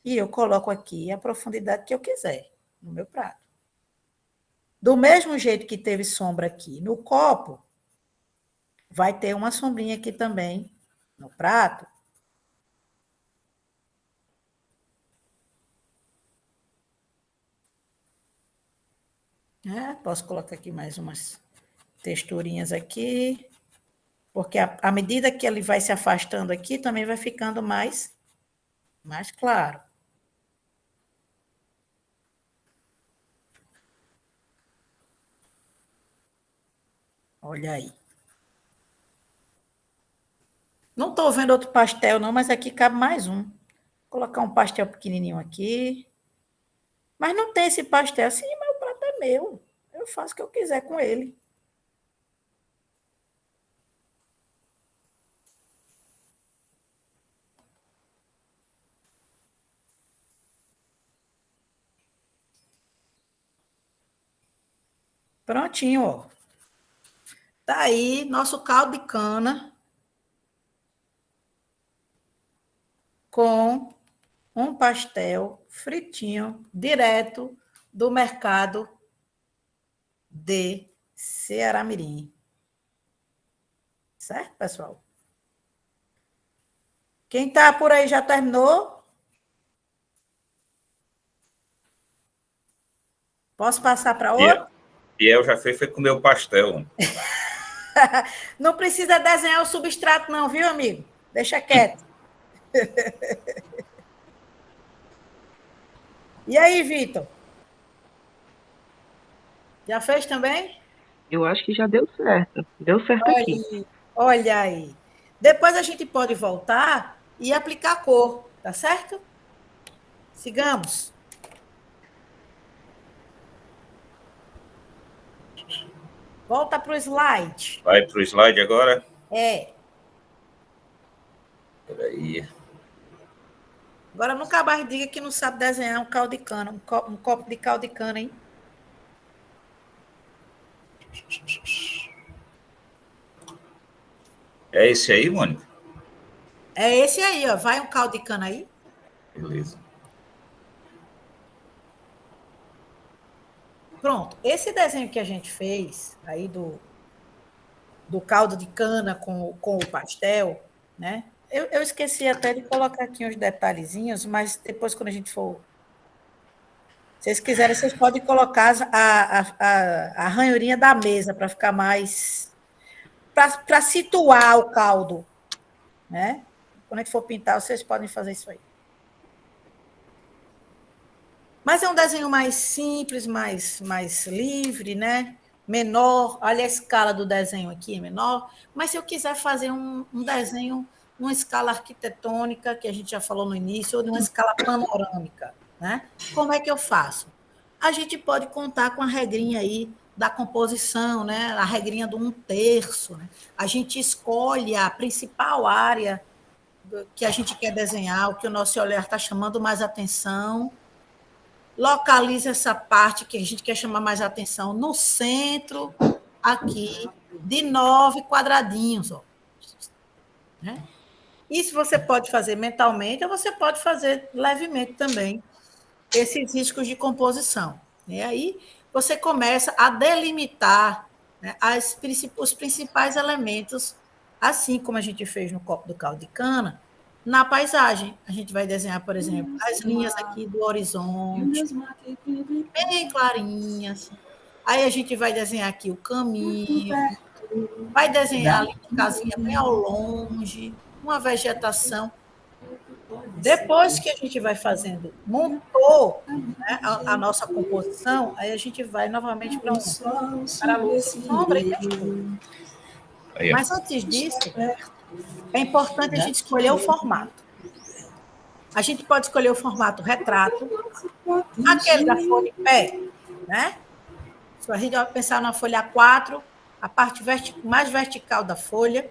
e eu coloco aqui a profundidade que eu quiser no meu prato. Do mesmo jeito que teve sombra aqui no copo, vai ter uma sombrinha aqui também no prato. Posso colocar aqui mais umas texturinhas aqui, porque à medida que ele vai se afastando aqui, também vai ficando mais claro. Olha aí. Não estou vendo outro pastel, não, mas aqui cabe mais um. Vou colocar um pastel pequenininho aqui. Mas não tem esse pastel. Sim, mas o prato é meu. Eu faço o que eu quiser com ele. Prontinho, ó. Tá aí nosso caldo de cana com um pastel fritinho, direto do mercado de Ceará-Mirim. Certo, pessoal? Quem está por aí já terminou? Posso passar para outro? E eu já foi comer o pastel. Não precisa desenhar o substrato não, viu, amigo? Deixa quieto. E aí, Vitor? Já fez também? Eu acho que já deu certo. Deu certo aqui. Olha aí. Depois a gente pode voltar e aplicar a cor, tá certo? Sigamos. Volta para o slide. Vai para o slide agora? É. Peraí. Agora nunca mais diga que não sabe desenhar um caldo de cana, um copo de caldo de cana, hein? É esse aí, Mônica? É esse aí, ó. Vai um caldo de cana aí. Beleza. Pronto. Esse desenho que a gente fez aí do caldo de cana com o pastel, né? Eu esqueci até de colocar aqui uns detalhezinhos, mas depois, quando a gente for. Se vocês quiserem, vocês podem colocar a ranhurinha da mesa para ficar mais. Para situar o caldo, né? Quando a gente for pintar, vocês podem fazer isso aí. Mas é um desenho mais simples, mais livre, né? Menor. Olha a escala do desenho aqui, menor. Mas se eu quiser fazer um desenho numa escala arquitetônica, que a gente já falou no início, ou numa escala panorâmica, né? Como é que eu faço? A gente pode contar com a regrinha aí da composição, né? A regrinha do 1/3. Né? A gente escolhe a principal área que a gente quer desenhar, o que o nosso olhar está chamando mais atenção, localiza essa parte que a gente quer chamar mais atenção no centro, aqui, de 9 quadradinhos. Ó. Né? Isso você pode fazer mentalmente, ou você pode fazer levemente também, esses riscos de composição. E aí você começa a delimitar, né, os principais elementos, assim como a gente fez no copo do caldo de cana, na paisagem. A gente vai desenhar, por exemplo, as linhas aqui do horizonte, bem clarinhas. Aí a gente vai desenhar aqui o caminho, vai desenhar ali uma casinha bem ao longe, uma vegetação. Depois que a gente vai fazendo, montou, né, a nossa composição, aí a gente vai novamente para a luz, sombra e textura. Mas antes disso, é importante a gente escolher o formato. A gente pode escolher o formato retrato, aquele da folha em pé, né? Se a gente vai pensar na folha A4, a parte mais vertical da folha,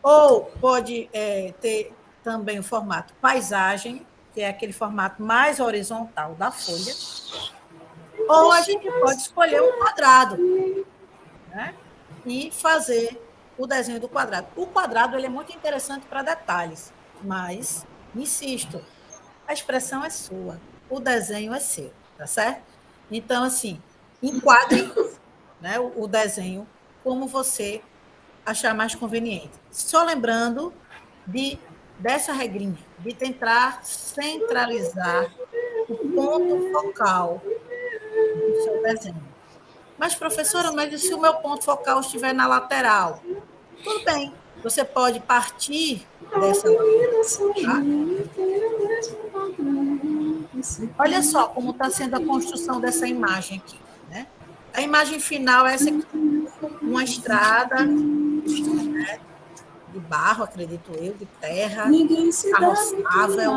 ou pode ter também o formato paisagem, que é aquele formato mais horizontal da folha, ou a gente pode escolher um quadrado, né? E fazer o desenho do quadrado. O quadrado ele é muito interessante para detalhes, mas, insisto, a expressão é sua, o desenho é seu, tá certo? Então, assim, enquadre, né, o desenho como você achar mais conveniente. Só lembrando dessa regrinha, de tentar centralizar o ponto focal do seu desenho. Mas, professora, mas e se o meu ponto focal estiver na lateral? Tudo bem, você pode partir dessa lateral. Tá? Olha só como está sendo a construção dessa imagem aqui. Né? A imagem final é essa aqui. Uma estrada, né, de barro, acredito eu, de terra, carroçável.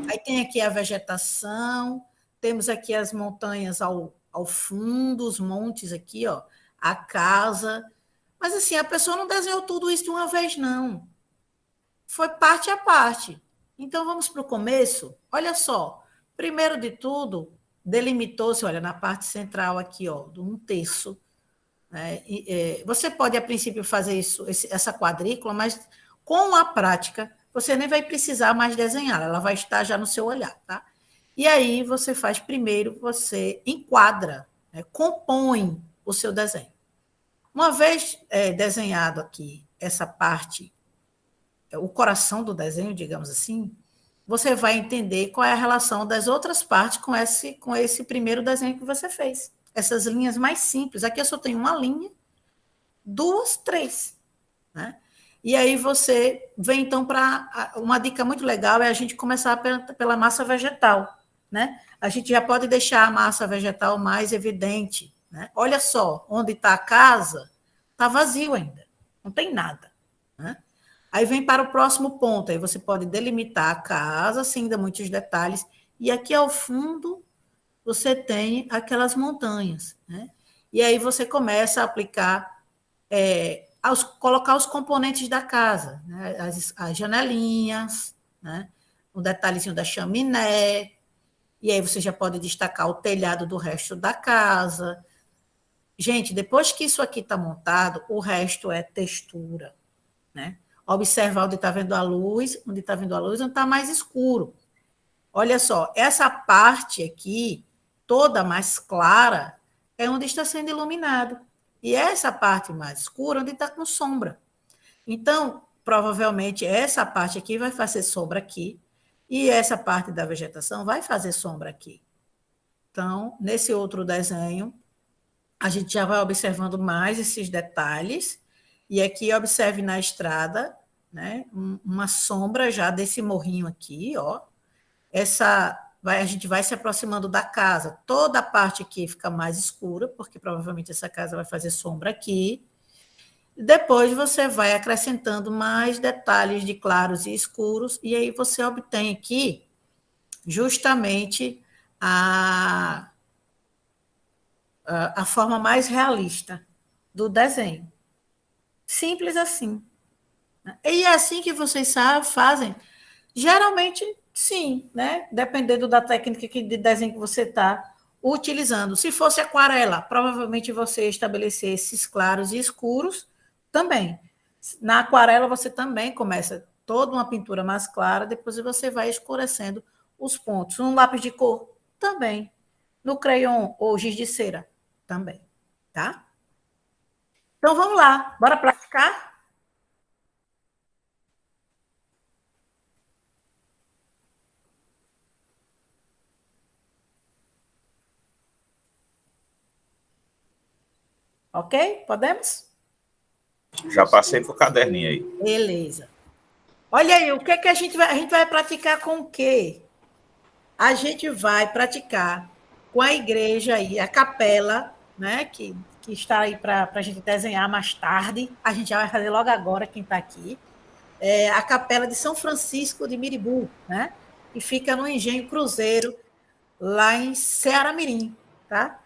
Aí tem aqui a vegetação, temos aqui as montanhas ao fundo, os montes aqui, ó, a casa. Mas assim, a pessoa não desenhou tudo isso de uma vez, não. Foi parte a parte. Então vamos para o começo. Olha só, primeiro de tudo, delimitou-se, olha, na parte central aqui, ó, de 1/3. Você pode, a princípio, fazer essa quadrícula, mas com a prática, você nem vai precisar mais desenhar, ela vai estar já no seu olhar, tá? E aí você faz primeiro, você enquadra, né, compõe o seu desenho. Uma vez desenhado aqui essa parte, o coração do desenho, digamos assim, você vai entender qual é a relação das outras partes com esse primeiro desenho que você fez. Essas linhas mais simples. Aqui eu só tenho uma linha, 2, 3. Né? E aí você vem, então, para... Uma dica muito legal é a gente começar pela massa vegetal. Né? A gente já pode deixar a massa vegetal mais evidente. né? Olha só, onde está a casa, está vazio ainda, não tem nada, né? Aí vem para o próximo ponto, aí você pode delimitar a casa, sem dar muitos detalhes, e aqui ao fundo você tem aquelas montanhas, né? E aí você começa a aplicar, colocar os componentes da casa, né? As janelinhas, né? O detalhezinho da chaminé, e aí você já pode destacar o telhado do resto da casa. Gente, depois que isso aqui está montado, o resto é textura, né? Observar onde está vendo a luz, onde está vendo a luz, onde está mais escuro. Olha só, essa parte aqui, toda mais clara, é onde está sendo iluminado. E essa parte mais escura, onde está com sombra. Então, provavelmente, essa parte aqui vai fazer sombra aqui, e essa parte da vegetação vai fazer sombra aqui. Então, nesse outro desenho, a gente já vai observando mais esses detalhes, e aqui observe na estrada, né, uma sombra já desse morrinho aqui, ó. A gente vai se aproximando da casa, toda a parte aqui fica mais escura, porque provavelmente essa casa vai fazer sombra aqui. Depois você vai acrescentando mais detalhes de claros e escuros, e aí você obtém aqui justamente a forma mais realista do desenho. Simples assim. E é assim que vocês fazem. Geralmente, sim, né? Dependendo da técnica de desenho que você está utilizando. Se fosse aquarela, provavelmente você estabelecer esses claros e escuros também. Na aquarela, você também começa toda uma pintura mais clara, depois você vai escurecendo os pontos. Um lápis de cor também. No crayon ou giz de cera também, tá? Então, vamos lá. Bora praticar? Ok? Podemos? Já passei para o caderninho aí. Beleza. Olha aí, o que é que a gente vai praticar com o quê? A gente vai praticar com a igreja aí, a capela, né, que está aí para a gente desenhar mais tarde. A gente já vai fazer logo agora, quem está aqui. A capela de São Francisco de Miribu, né? E fica no Engenho Cruzeiro, lá em Ceará-Mirim, tá?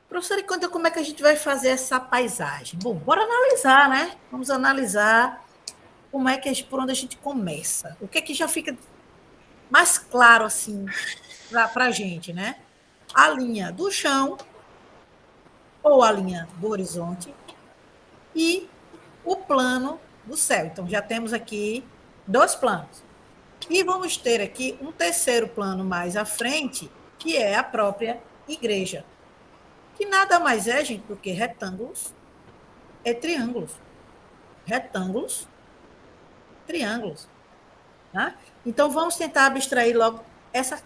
Professora, e conta como é que a gente vai fazer essa paisagem? Bom, bora analisar, né? Vamos analisar como é que por onde a gente começa. O que é que já fica mais claro, assim, para a gente, né? A linha do chão, ou a linha do horizonte, e o plano do céu. Então, já temos aqui 2 planos. E vamos ter aqui um terceiro plano mais à frente, que é a própria igreja. Que nada mais é, gente, do que retângulos e triângulos. Retângulos, triângulos. Tá? Então, vamos tentar abstrair logo essas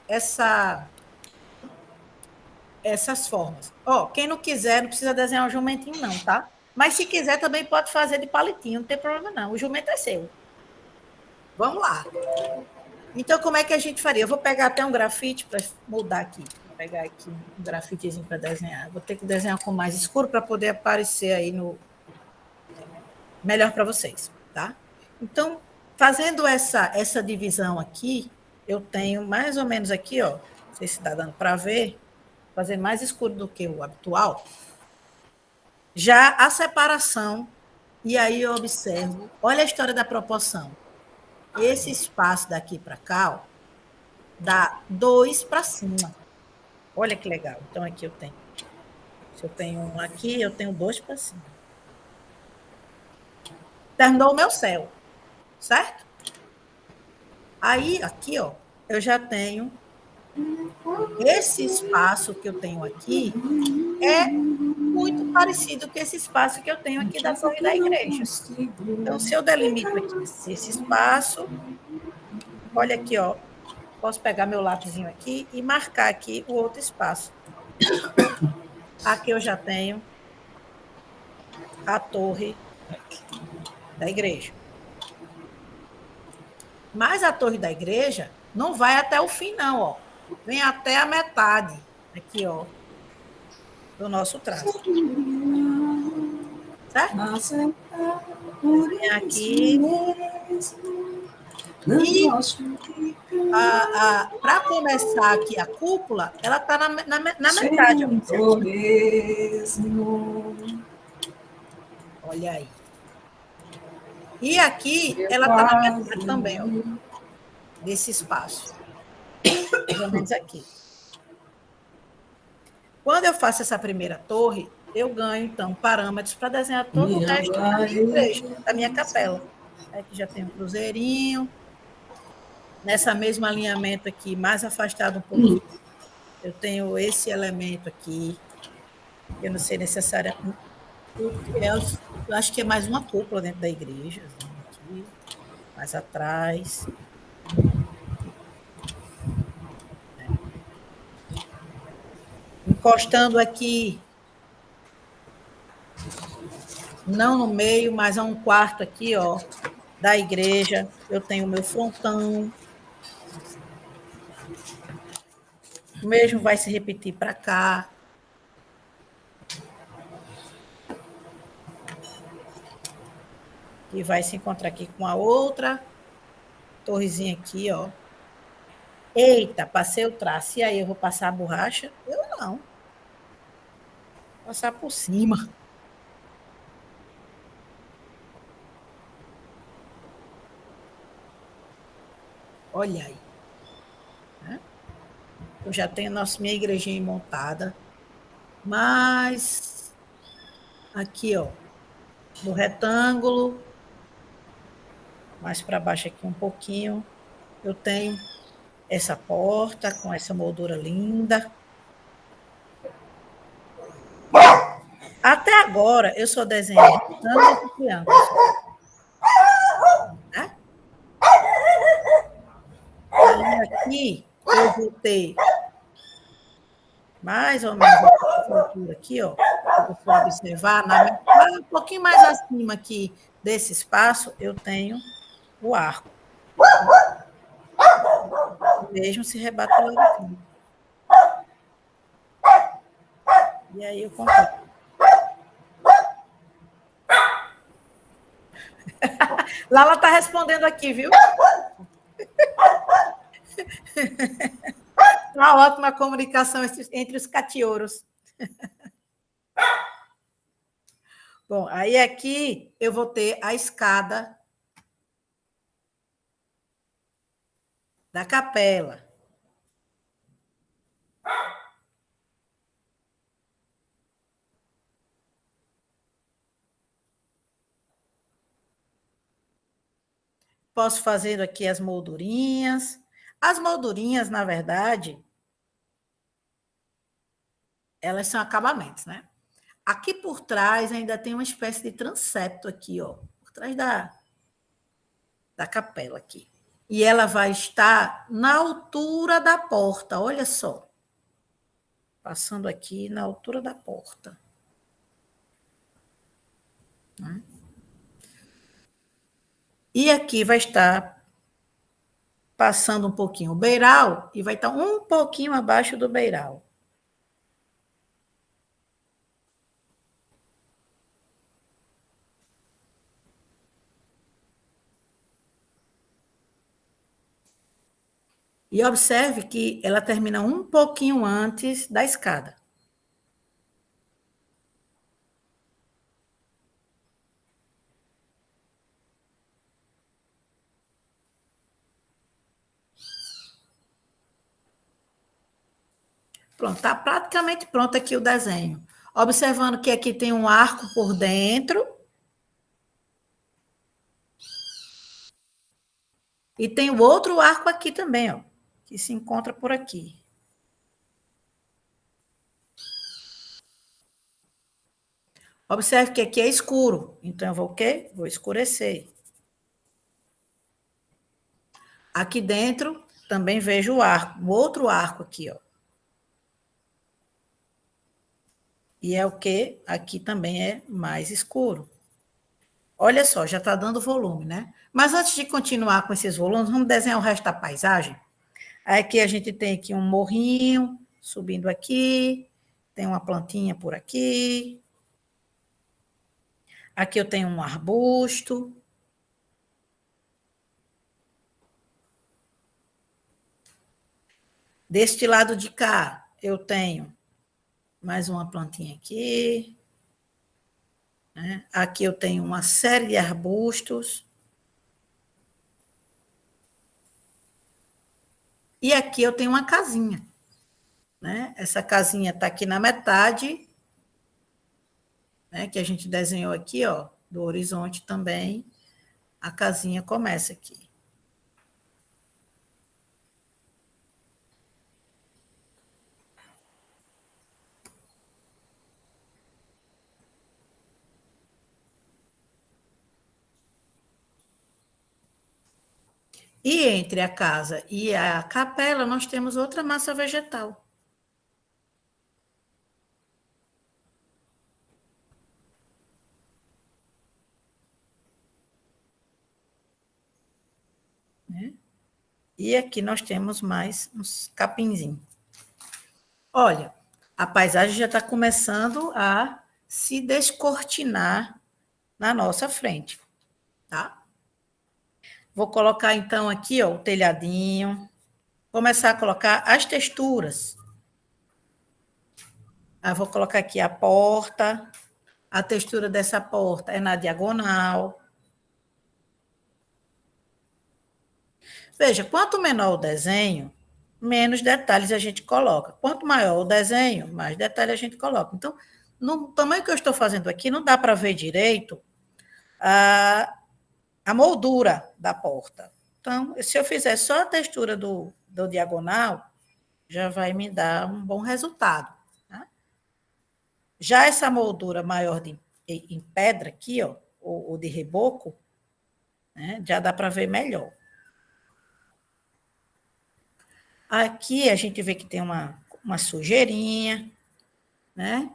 formas. Ó, quem não quiser, não precisa desenhar um jumentinho, não, tá? Mas se quiser, também pode fazer de palitinho, não tem problema, não. O jumento é seu. Vamos lá. Então, como é que a gente faria? Eu vou pegar até um grafite para mudar aqui. Vou pegar aqui um grafitezinho para desenhar. Vou ter que desenhar com mais escuro para poder aparecer aí melhor para vocês, tá? Então, fazendo essa divisão aqui, eu tenho mais ou menos aqui, ó, não sei se está dando para ver, fazer mais escuro do que o habitual, já a separação, e aí eu observo, olha a história da proporção. Esse espaço daqui para cá, ó, dá 2 para cima. Olha que legal. Então, aqui eu tenho. Se eu tenho um aqui, eu tenho 2 para cima. Terminou o meu céu, certo? Aí, aqui, ó, eu já tenho esse espaço que eu tenho aqui é muito parecido com esse espaço que eu tenho aqui da torre da igreja. Então, se eu delimito aqui esse espaço, olha aqui, ó, posso pegar meu lápisinho aqui e marcar aqui o outro espaço. Aqui eu já tenho a torre da igreja. Mas a torre da igreja não vai até o fim, não, ó. Vem até a metade. Aqui, ó. do nosso traço. Certo? Vem aqui. E para começar aqui a cúpula, ela está na metade. Olha aí. E aqui ela está na metade também, ó, desse espaço. Mais ou menos aqui. Quando eu faço essa primeira torre, eu ganho, então, parâmetros para desenhar todo o resto da minha igreja, da minha capela. Aqui já tem um cruzeirinho. Nessa mesma alinhamento aqui, mais afastado um pouquinho, eu tenho esse elemento aqui. Eu não sei necessariamente. Eu acho que é mais uma cúpula dentro da igreja. Aqui, mais atrás. Encostando aqui, não no meio, mas a um quarto aqui, ó, da igreja. Eu tenho o meu frontão. O mesmo vai se repetir para cá. E vai se encontrar aqui com a outra torrezinha aqui, ó. Eita, passei o traço. E aí, eu vou passar a borracha? Eu não. Vou passar por cima. Olha aí. Eu já tenho minha igrejinha montada. Mas aqui, ó, no retângulo, mais para baixo aqui um pouquinho, eu tenho essa porta com essa moldura linda. Até agora, eu só desenhei retângulos e triângulos. Né? E aqui, eu vou ter mais ou menos essa altura aqui, ó. Se você observar, um pouquinho mais acima aqui desse espaço, eu tenho o arco. Mesmo se rebate lá de cima. E aí eu completo. Lala está respondendo aqui, viu? Uma ótima comunicação entre os catiouros. Bom, aí aqui eu vou ter a escada da capela. Posso fazer aqui as moldurinhas. As moldurinhas, na verdade, elas são acabamentos, né? Aqui por trás ainda tem uma espécie de transepto aqui, ó, por trás da capela aqui. E ela vai estar na altura da porta, olha só. Passando aqui na altura da porta. E aqui vai estar passando um pouquinho o beiral e vai estar um pouquinho abaixo do beiral. E observe que ela termina um pouquinho antes da escada. Pronto, está praticamente pronto aqui o desenho. Observando que aqui tem um arco por dentro. E tem o outro arco aqui também, ó, que se encontra por aqui. Observe que aqui é escuro, então eu vou o quê? Vou escurecer. Aqui dentro também vejo o arco, o outro arco aqui, ó. E é o quê? Aqui também é mais escuro. Olha só, já está dando volume, né? Mas antes de continuar com esses volumes, vamos desenhar o resto da paisagem. Aqui a gente tem aqui um morrinho subindo aqui, Tem uma plantinha por aqui. Aqui eu tenho um arbusto. Deste lado de cá, eu tenho mais uma plantinha aqui. Né? Aqui eu tenho uma série de arbustos. E aqui eu tenho uma casinha. Né? Essa casinha está aqui na metade, né? Que a gente desenhou aqui, ó, do horizonte também. A casinha começa aqui. E entre a casa e a capela, nós temos outra massa vegetal. Né? E aqui nós temos mais uns capinzinhos. Olha, a paisagem já está começando a se descortinar na nossa frente, tá? Vou colocar, então, aqui, ó, o telhadinho. Começar a colocar as texturas. Vou colocar aqui a porta. A textura dessa porta é na diagonal. Veja, quanto menor o desenho, menos detalhes a gente coloca. Quanto maior o desenho, mais detalhes a gente coloca. Então, no tamanho que eu estou fazendo aqui, não dá para ver direito a moldura da porta. Então, se eu fizer só a textura do diagonal, já vai me dar um bom resultado. Tá? Já essa moldura maior em pedra aqui, ó, ou de reboco, né, já dá para ver melhor. Aqui a gente vê que tem uma sujeirinha, né?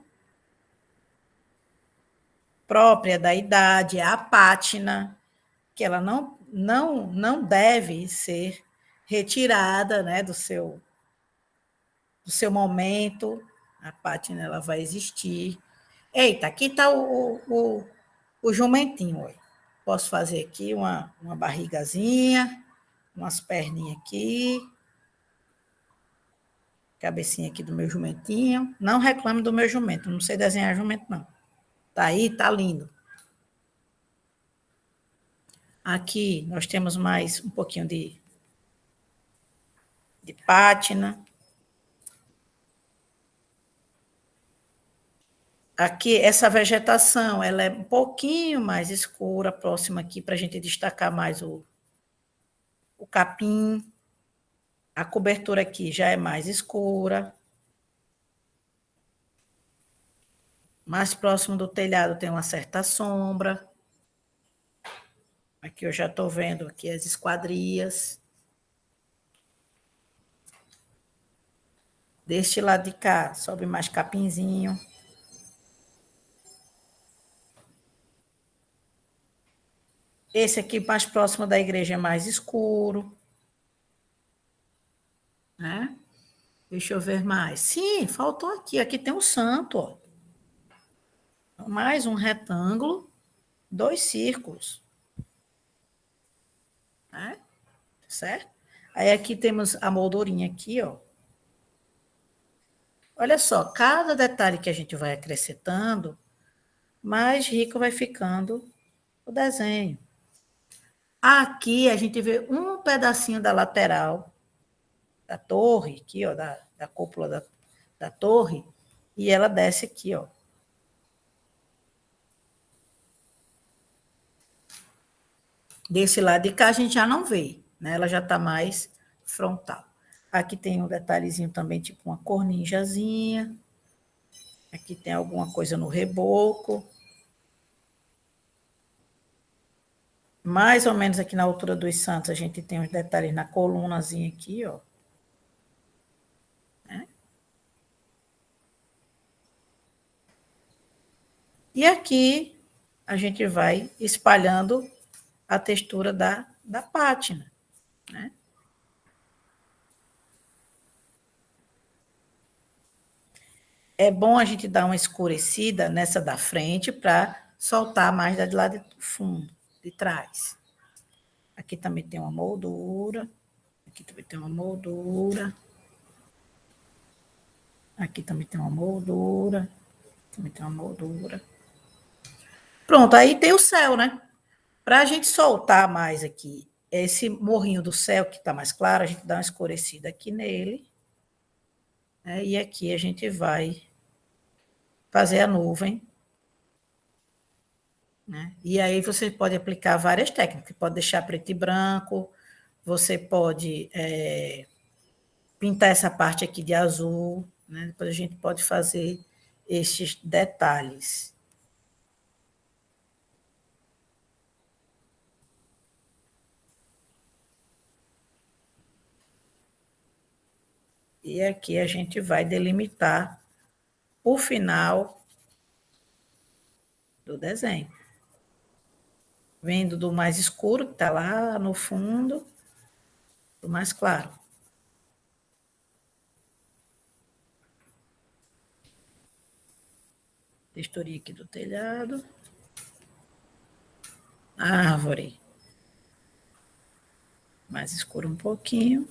Própria da idade, a pátina, que ela não deve ser retirada, né, do seu momento. A pátina ela vai existir. Eita, aqui está o jumentinho. Ó. Posso fazer aqui uma barrigazinha, umas perninhas aqui. Cabecinha aqui do meu jumentinho. Não reclame do meu jumento, não sei desenhar jumento, não. Tá aí, tá lindo. Aqui nós temos mais um pouquinho de pátina. Aqui, essa vegetação, ela é um pouquinho mais escura, próxima aqui, para a gente destacar mais o capim. A cobertura aqui já é mais escura. Mais próximo do telhado tem uma certa sombra. Aqui eu já estou vendo aqui as esquadrias. Deste lado de cá, sobe mais capinzinho. Esse aqui mais próximo da igreja é mais escuro. Né? Deixa eu ver mais. Sim, faltou aqui. Aqui tem um santo, ó. Mais um retângulo, 2 círculos. Né? Certo? Aí aqui temos a moldurinha aqui, ó. Olha só, cada detalhe que a gente vai acrescentando, mais rico vai ficando o desenho. Aqui a gente vê um pedacinho da lateral da torre, aqui, ó, da cúpula da torre, e ela desce aqui, ó. Desse lado de cá a gente já não vê, né? Ela já está mais frontal. Aqui tem um detalhezinho também, tipo uma cornijazinha. Aqui tem alguma coisa no reboco. Mais ou menos aqui na altura dos santos, a gente tem uns detalhes na colunazinha aqui, ó. Né? E aqui a gente vai espalhando a textura da pátina, né? é bom a gente dar uma escurecida nessa da frente para soltar mais da de lá do fundo, de trás. Aqui também tem uma moldura. Aqui também tem uma moldura. Aqui também tem uma moldura. Também tem uma moldura. Pronto, aí tem o céu, né? Para a gente soltar mais aqui esse morrinho do céu, que está mais claro, a gente dá uma escurecida aqui nele. Né? E aqui a gente vai fazer a nuvem. Né? E aí você pode aplicar várias técnicas. Você pode deixar preto e branco, você pode pintar essa parte aqui de azul, né? Depois a gente pode fazer estes detalhes. E aqui a gente vai delimitar o final do desenho. Vendo do mais escuro, que está lá no fundo, do mais claro. Texturinha aqui do telhado. Árvore. Mais escuro um pouquinho.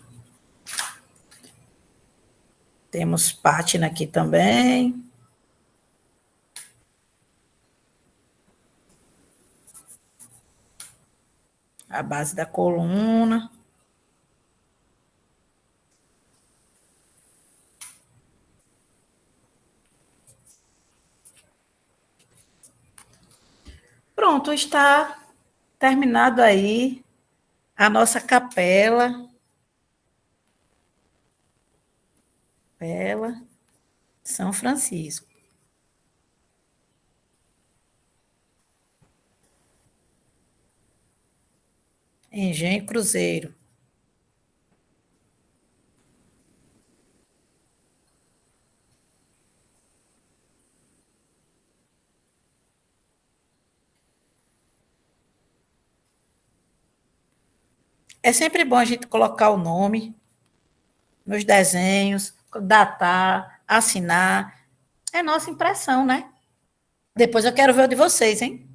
Temos pátina aqui também. A base da coluna. Pronto, está terminado aí a nossa capela. Capela São Francisco. Engenho Cruzeiro. É sempre bom a gente colocar o nome nos desenhos, datar, assinar. É nossa impressão, né? Depois eu quero ver o de vocês, hein?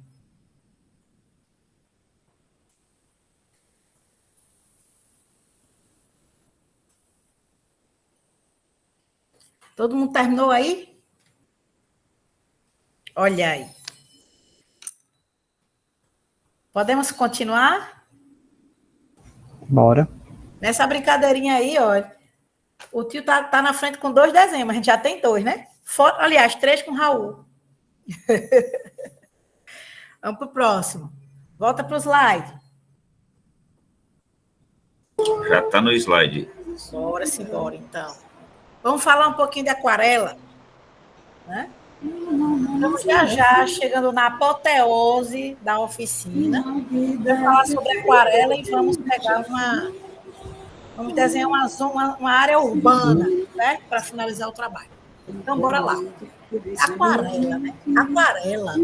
Todo mundo terminou aí? Olha aí. Podemos continuar? Bora. Nessa brincadeirinha aí, olha. O tio tá na frente com 2 desenhos, mas a gente já tem 2, né? Aliás, 3 com o Raul. Vamos para o próximo. Volta para o slide. Já está no slide. Bora, simbora, então. Vamos falar um pouquinho de aquarela, né? Estamos já chegando na apoteose da oficina. Vamos falar sobre aquarela e vamos pegar vamos desenhar uma área urbana, né? Para finalizar o trabalho. Então, bora lá. Aquarela, né? Aquarela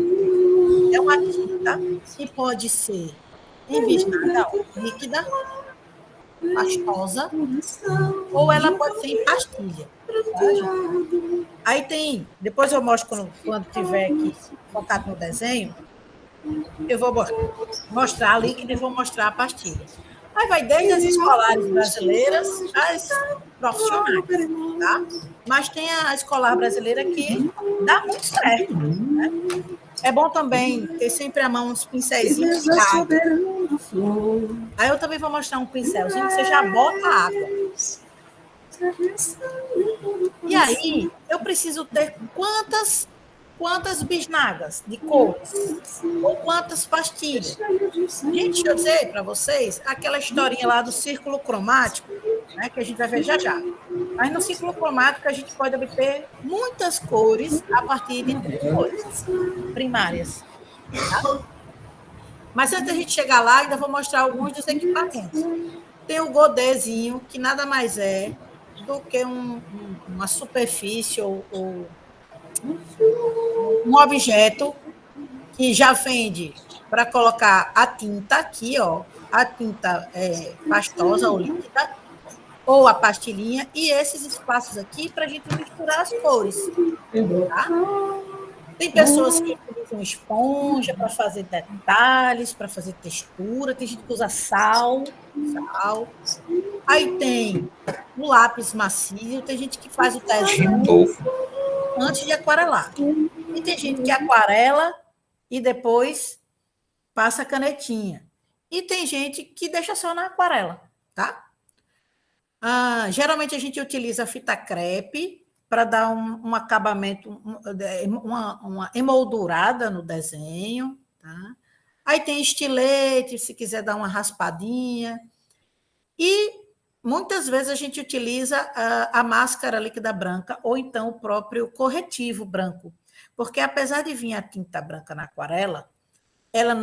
é uma tinta que pode ser envisnada, líquida, pastosa, ou ela pode ser em pastilha. Tá, gente? Aí tem, depois eu mostro quando tiver aqui focado no desenho, eu vou mostrar a líquida e vou mostrar a pastilha. Aí vai desde as escolares brasileiras às profissionais, tá? Mas tem a escolar brasileira que dá muito certo, né? É bom também ter sempre à mão uns pincelzinhos de água. Aí eu também vou mostrar um pincelzinho que você já bota a água. E aí, eu preciso ter quantas bisnagas de cores? Ou quantas pastilhas? Gente, deixa eu dizer para vocês aquela historinha lá do círculo cromático, né, que a gente vai ver já já. Mas no círculo cromático a gente pode obter muitas cores a partir de 3 cores primárias. Tá? Mas antes da gente chegar lá, ainda vou mostrar alguns dos equipamentos. Tem o godêzinho, que nada mais é do que uma superfície ou um objeto que já vende para colocar a tinta aqui, ó, a tinta pastosa ou líquida, ou a pastilhinha, e esses espaços aqui para a gente misturar as cores. Tá? Tem pessoas que utilizam esponja para fazer detalhes, para fazer textura, tem gente que usa sal. Aí tem o lápis macio, tem gente que faz o desenho antes de aquarelar. E tem gente que aquarela e depois passa a canetinha. E tem gente que deixa só na aquarela, tá? Geralmente a gente utiliza fita crepe para dar um acabamento, uma emoldurada no desenho, tá? Aí tem estilete, se quiser dar uma raspadinha. E muitas vezes a gente utiliza a máscara líquida branca ou então o próprio corretivo branco, porque apesar de vir a tinta branca na aquarela, ela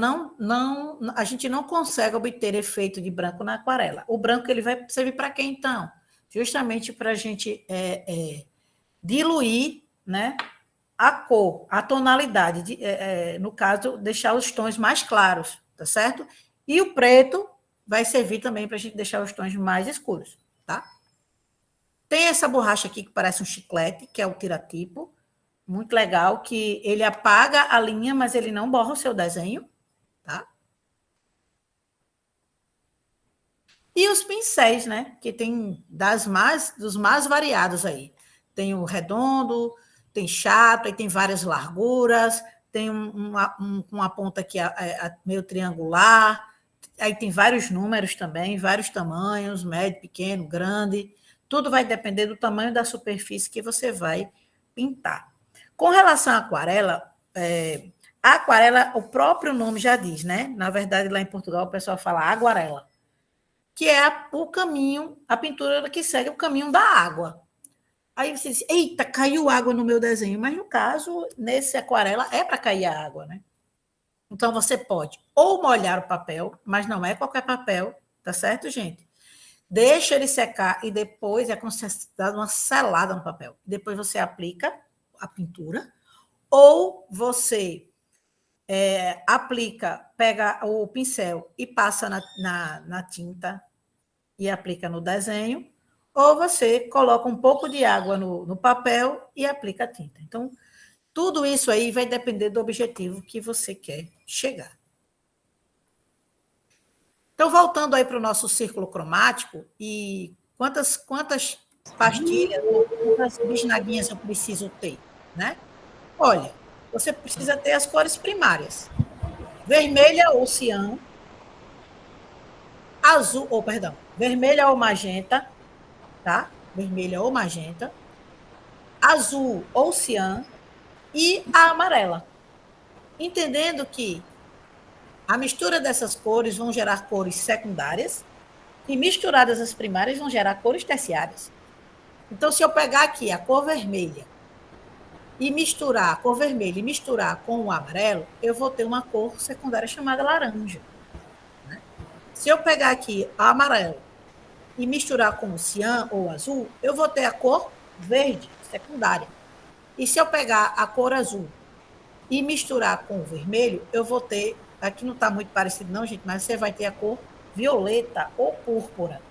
a gente não consegue obter efeito de branco na aquarela. O branco ele vai servir para quê, então? Justamente para a gente diluir, né, a cor, a tonalidade, no caso, deixar os tons mais claros, tá certo? E o preto vai servir também para a gente deixar os tons mais escuros, tá? Tem essa borracha aqui que parece um chiclete, que é o tiratipo, muito legal, que ele apaga a linha, mas ele não borra o seu desenho, tá? E os pincéis, né? Que tem dos mais variados aí. Tem o redondo, tem chato, aí tem várias larguras, tem uma ponta aqui meio triangular, aí tem vários números também, vários tamanhos, médio, pequeno, grande. Tudo vai depender do tamanho da superfície que você vai pintar. Com relação à aquarela, a aquarela, o próprio nome já diz, né? Na verdade, lá em Portugal, o pessoal fala aguarela, que é o caminho, a pintura que segue o caminho da água. Aí você diz, eita, caiu água no meu desenho. Mas, no caso, nesse aquarela, é para cair a água, né? Então, você pode ou molhar o papel, mas não é qualquer papel, tá certo, gente? Deixa ele secar e depois é como se dá uma selada no papel. Depois você aplica a pintura, ou você pega o pincel e passa na tinta e aplica no desenho, ou você coloca um pouco de água no papel e aplica a tinta. Então, tudo isso aí vai depender do objetivo que você quer chegar. Então, voltando aí para o nosso círculo cromático, e quantas pastilhas, quantas bisnaguinhas eu preciso ter, né? Olha, você precisa ter as cores primárias. Vermelha ou cian, azul, ou perdão, vermelha ou magenta, tá? Vermelha ou magenta, azul ou cian e a amarela. Entendendo que a mistura dessas cores vão gerar cores secundárias e misturadas as primárias vão gerar cores terciárias. Então, se eu pegar aqui a cor vermelha e misturar a cor vermelha e misturar com o amarelo, eu vou ter uma cor secundária chamada laranja. Né? Se eu pegar aqui a amarelo e misturar com o cian ou azul, eu vou ter a cor verde secundária. E se eu pegar a cor azul e misturar com o vermelho, eu vou ter, aqui não está muito parecido não, gente, mas você vai ter a cor violeta ou púrpura,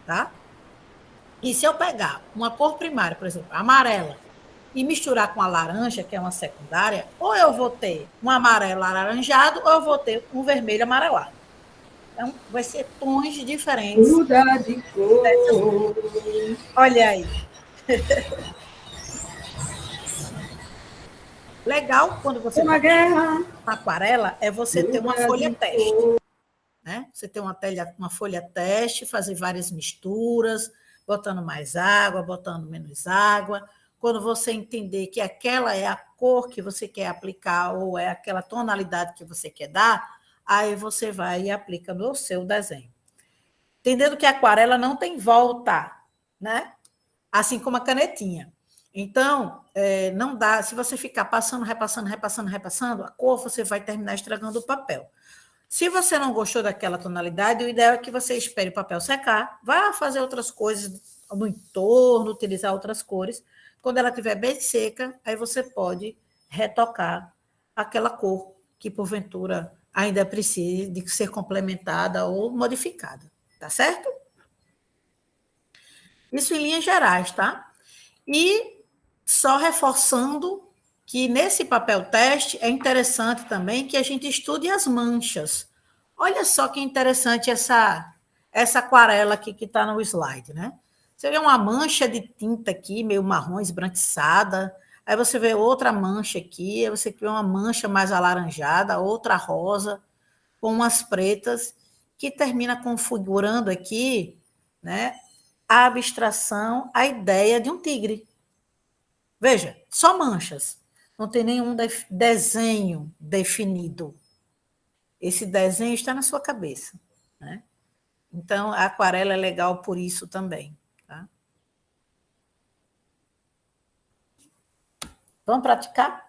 tá? E se eu pegar uma cor primária, por exemplo, amarela, e misturar com a laranja, que é uma secundária, ou eu vou ter um amarelo alaranjado, ou eu vou ter um vermelho amarelado. Então, vai ser tons diferentes. Muda de cor. Olha aí. Legal quando você Uma guerra. aquarela é você ter uma folha teste. Né? Você ter uma folha teste, fazer várias misturas, botando mais água, botando menos água. Quando você entender que aquela é a cor que você quer aplicar ou é aquela tonalidade que você quer dar, aí você vai e aplica no seu desenho. Entendendo que a aquarela não tem volta, né? Assim como a canetinha. Então, não dá, se você ficar passando, repassando a cor, você vai terminar estragando o papel. Se você não gostou daquela tonalidade, o ideal é que você espere o papel secar, vá fazer outras coisas no entorno, utilizar outras cores. Quando ela estiver bem seca, aí você pode retocar aquela cor que, porventura, ainda precise de ser complementada ou modificada. Tá certo? Isso em linhas gerais, tá? E só reforçando que nesse papel teste é interessante também que a gente estude as manchas. Olha só que interessante essa aquarela aqui que está no slide, né? Você vê uma mancha de tinta aqui, meio marrom, esbranquiçada. Aí você vê outra mancha aqui, aí você vê uma mancha mais alaranjada, outra rosa, com umas pretas, que termina configurando aqui, né, a abstração, a ideia de um tigre. Veja, só manchas. Não tem nenhum desenho definido. Esse desenho está na sua cabeça, né? Então, a aquarela é legal por isso também. Tá? Vamos praticar?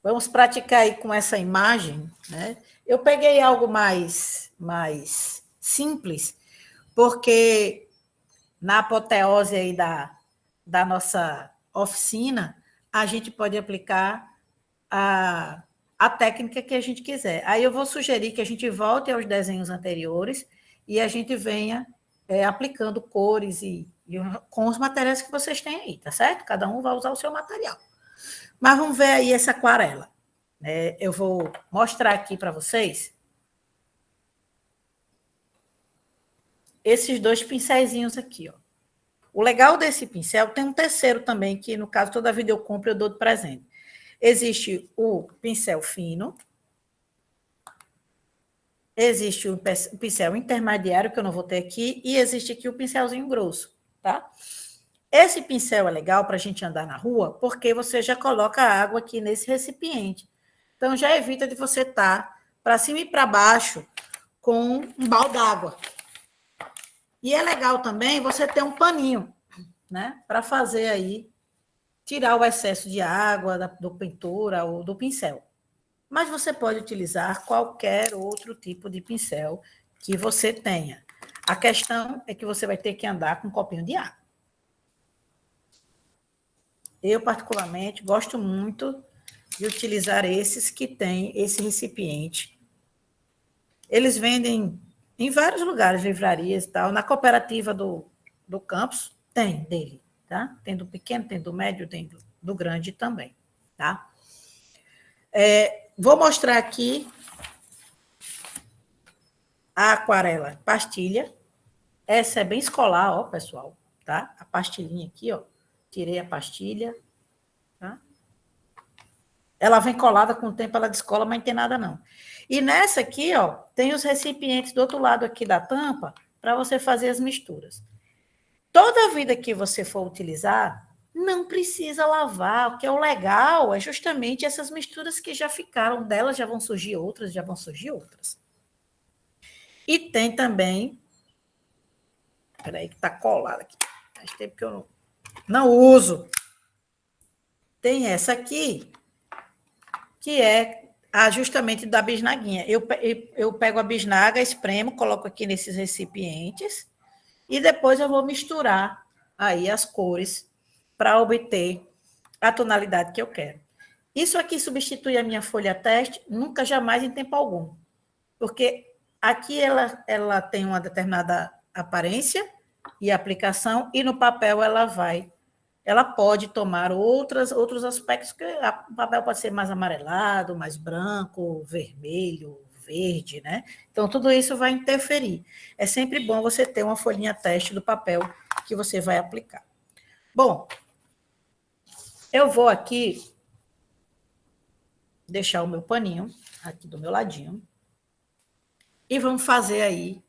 Vamos praticar aí com essa imagem, né? Eu peguei algo mais simples, porque na apoteose aí da nossa oficina, a gente pode aplicar a técnica que a gente quiser. Aí eu vou sugerir que a gente volte aos desenhos anteriores e a gente venha aplicando cores com os materiais que vocês têm aí, tá certo? Cada um vai usar o seu material. Mas vamos ver aí essa aquarela. Eu vou mostrar aqui para vocês esses dois pincelzinhos aqui, ó. O legal desse pincel, tem um terceiro também, que no caso, toda vida eu compro, eu dou de presente. Existe o pincel fino, existe o pincel intermediário, que eu não vou ter aqui, e existe aqui o pincelzinho grosso, tá? Esse pincel é legal para a gente andar na rua, porque você já coloca a água aqui nesse recipiente. Então, já evita de você estar para cima e para baixo com um balde d'água. E é legal também você ter um paninho, né? Para fazer aí, tirar o excesso de água do pintura ou do pincel. Mas você pode utilizar qualquer outro tipo de pincel que você tenha. A questão é que você vai ter que andar com um copinho de água. Eu, particularmente, gosto muito de utilizar esses que têm esse recipiente. Eles vendem em vários lugares, livrarias e tal. Na cooperativa do campus, tem dele, tá? Tem do pequeno, tem do médio, tem do grande também, tá? Vou mostrar aqui a aquarela pastilha. Essa é bem escolar, ó, pessoal, tá? A pastilhinha aqui, ó. Tirei a pastilha, tá? Ela vem colada com o tempo, ela descola, mas não tem nada não. E nessa aqui, ó, tem os recipientes do outro lado aqui da tampa para você fazer as misturas. Toda vida que você for utilizar, não precisa lavar. O que é o legal é justamente essas misturas que já ficaram delas, já vão surgir outras, já vão surgir outras. E tem também... Espera aí que está colado aqui. Faz tempo que eu não uso. Tem essa aqui, que é justamente da bisnaguinha. Eu pego a bisnaga, espremo, coloco aqui nesses recipientes e depois eu vou misturar aí as cores para obter a tonalidade que eu quero. Isso aqui substitui a minha folha teste? Nunca, jamais, em tempo algum. Porque aqui ela tem uma determinada aparência e aplicação, e no papel ela pode tomar outros aspectos, que o papel pode ser mais amarelado, mais branco, vermelho, verde, né? Então, tudo isso vai interferir. É sempre bom você ter uma folhinha teste do papel que você vai aplicar. Bom, eu vou aqui deixar o meu paninho aqui do meu ladinho e vamos fazer aí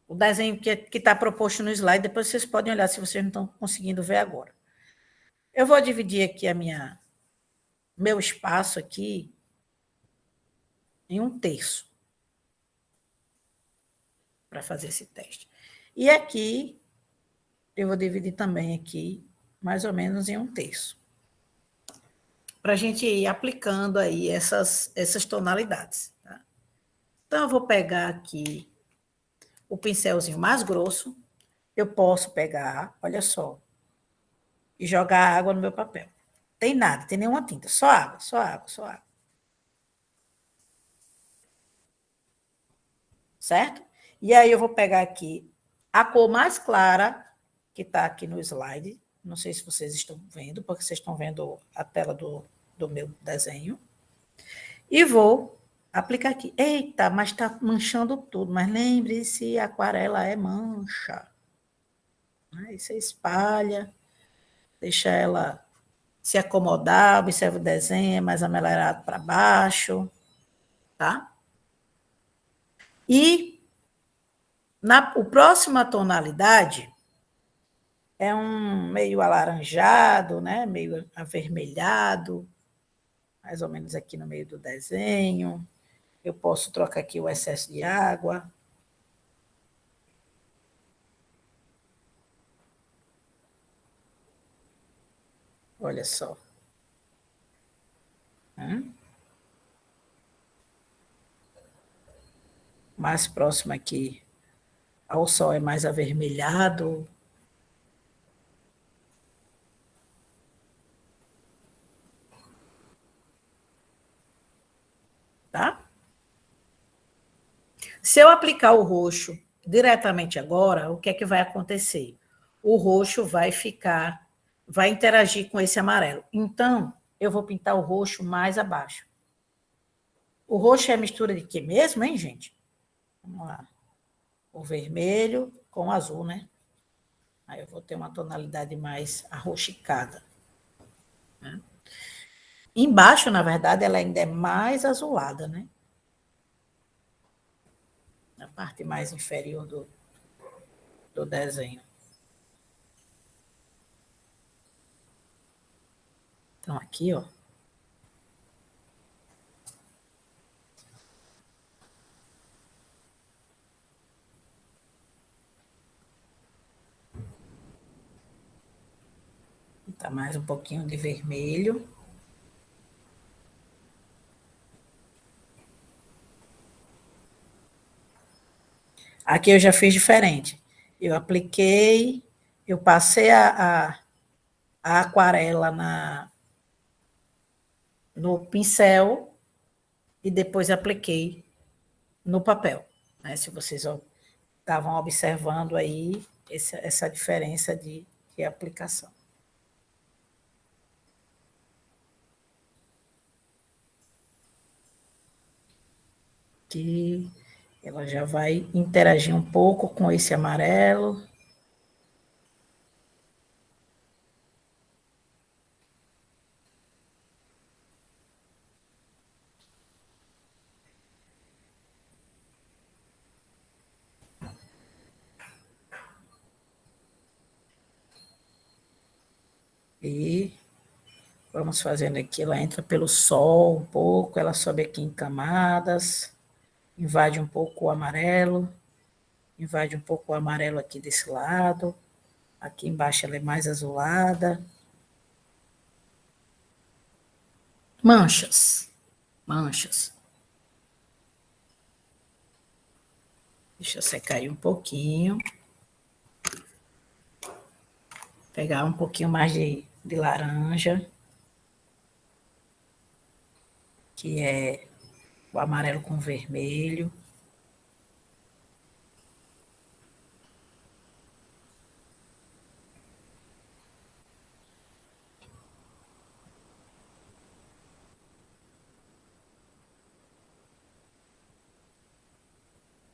o desenho que está proposto no slide. Depois vocês podem olhar se vocês não estão conseguindo ver agora. Eu vou dividir aqui meu espaço aqui em 1/3 para fazer esse teste. E aqui eu vou dividir também aqui mais ou menos em 1/3 para a gente ir aplicando aí essas tonalidades. Tá? Então, eu vou pegar aqui o pincelzinho mais grosso. Eu posso pegar, olha só, e jogar água no meu papel. Tem nada, tem nenhuma tinta. Só água, só água, só água. Certo? E aí eu vou pegar aqui a cor mais clara, que está aqui no slide. Não sei se vocês estão vendo, porque vocês estão vendo a tela do meu desenho. E vou aplicar aqui. Eita, mas está manchando tudo. Mas lembre-se, aquarela é mancha. Aí você espalha, deixa ela se acomodar, observa o desenho, é mais amelarado para baixo, tá? E o próxima tonalidade é um meio alaranjado, né? Meio avermelhado, mais ou menos aqui no meio do desenho. Eu posso trocar aqui o excesso de água. Olha só. Mais próximo aqui ao sol é mais avermelhado. Tá? Se eu aplicar o roxo diretamente agora, o que é que vai acontecer? O roxo vai interagir com esse amarelo. Então, eu vou pintar o roxo mais abaixo. O roxo é a mistura de quê mesmo, hein, gente? Vamos lá. O vermelho com o azul, né? Aí eu vou ter uma tonalidade mais arroxicada. Né? Embaixo, na verdade, ela ainda é mais azulada, né? Na parte mais inferior do desenho. Então, aqui, ó. Tá mais um pouquinho de vermelho. Aqui eu já fiz diferente. Eu apliquei, eu passei a aquarela no pincel e depois apliquei no papel. Né? Se vocês estavam observando aí essa diferença de aplicação. Que ela já vai interagir um pouco com esse amarelo. E vamos fazendo aqui, ela entra pelo sol um pouco, ela sobe aqui em camadas, invade um pouco o amarelo, invade um pouco o amarelo aqui desse lado, aqui embaixo ela é mais azulada. Manchas, manchas. Deixa eu secar aí um pouquinho. Pegar um pouquinho mais de laranja, que é o amarelo com vermelho.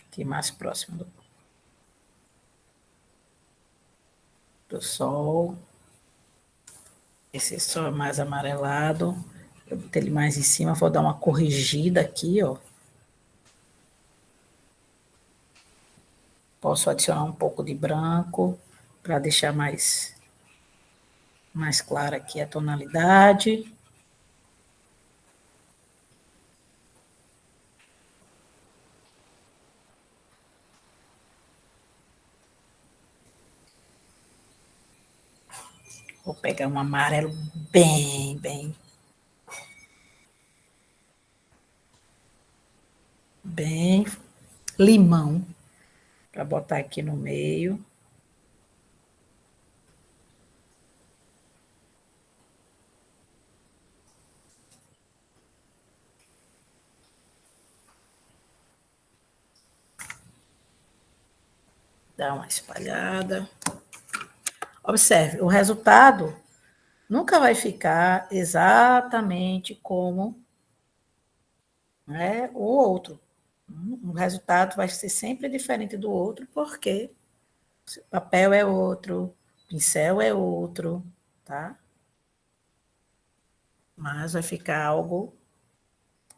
Aqui mais próximo do sol. Esse sol é mais amarelado. Eu botei ele mais em cima, vou dar uma corrigida aqui, ó. Posso adicionar um pouco de branco para deixar mais clara aqui a tonalidade. Vou pegar um amarelo bem limão, para botar aqui no meio. Dá uma espalhada. Observe, o resultado nunca vai ficar exatamente como, né, o outro. O resultado vai ser sempre diferente do outro, porque o papel é outro, o pincel é outro, tá? Mas vai ficar algo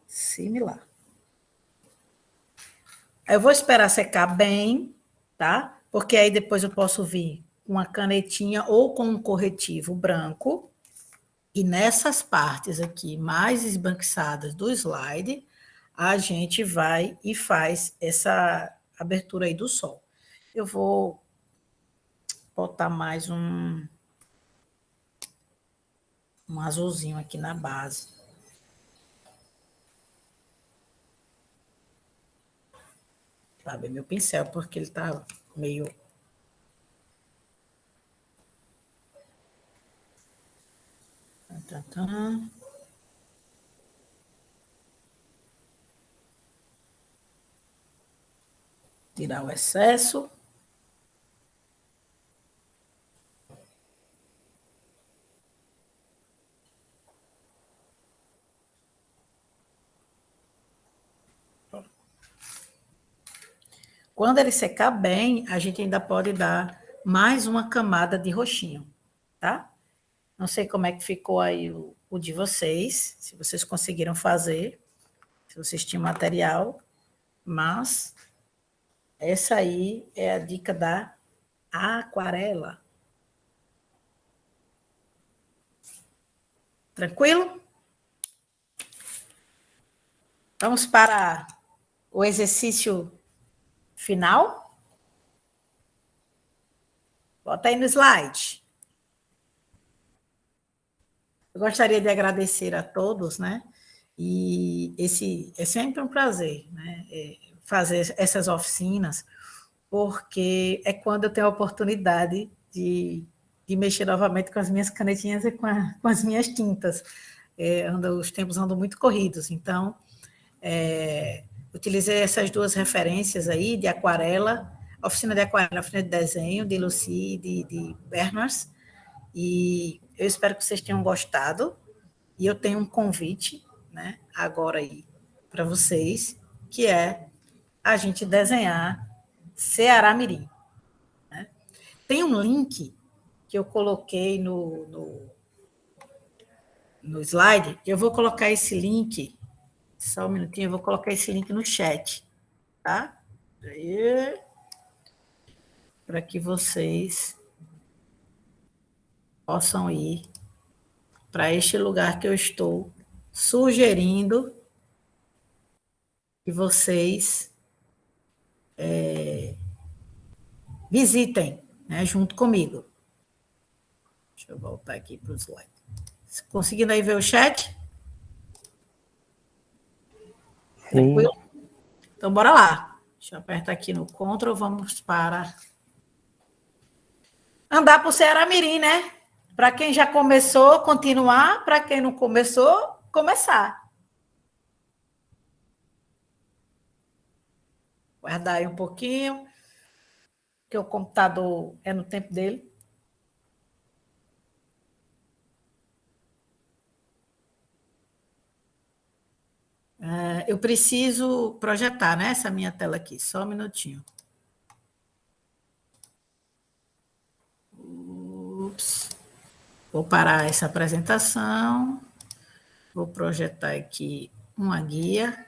similar. Eu vou esperar secar bem, tá? Porque aí depois eu posso vir com uma canetinha ou com um corretivo branco. E nessas partes aqui mais esbranquiçadas do slide, a gente vai e faz essa abertura aí do sol. Eu vou botar mais um azulzinho aqui na base. Sabe, meu pincel, porque ele tá meio... Tirar o excesso. Quando ele secar bem, a gente ainda pode dar mais uma camada de roxinho, tá? Não sei como é que ficou aí o de vocês, se vocês conseguiram fazer, se vocês tinham material, mas essa aí é a dica da aquarela. Tranquilo? Vamos para o exercício final? Bota aí no slide. Eu gostaria de agradecer a todos, né? E é sempre um prazer, né? Fazer essas oficinas, porque é quando eu tenho a oportunidade de mexer novamente com as minhas canetinhas e com as minhas tintas. Os tempos andam muito corridos, então utilizei essas duas referências aí, de aquarela, oficina de aquarela, oficina de desenho, de Lucy e de Berners, e eu espero que vocês tenham gostado, e eu tenho um convite, né, agora aí para vocês, que é a gente desenhar Ceará Mirim. Né? Tem um link que eu coloquei no slide, eu vou colocar esse link, só um minutinho, eu vou colocar esse link no chat, tá? Para que vocês possam ir para este lugar que eu estou sugerindo que vocês visitem, né, junto comigo. Deixa eu voltar aqui para o slide. Conseguindo aí ver o chat? Tranquilo? Então, bora lá. Deixa eu apertar aqui no Ctrl, vamos para andar por Ceará Mirim, né? Para quem já começou, continuar. Para quem não começou, começar. Guardar aí um pouquinho, porque o computador é no tempo dele. Eu preciso projetar, né, essa minha tela aqui, só um minutinho. Ups. Vou parar essa apresentação, vou projetar aqui uma guia.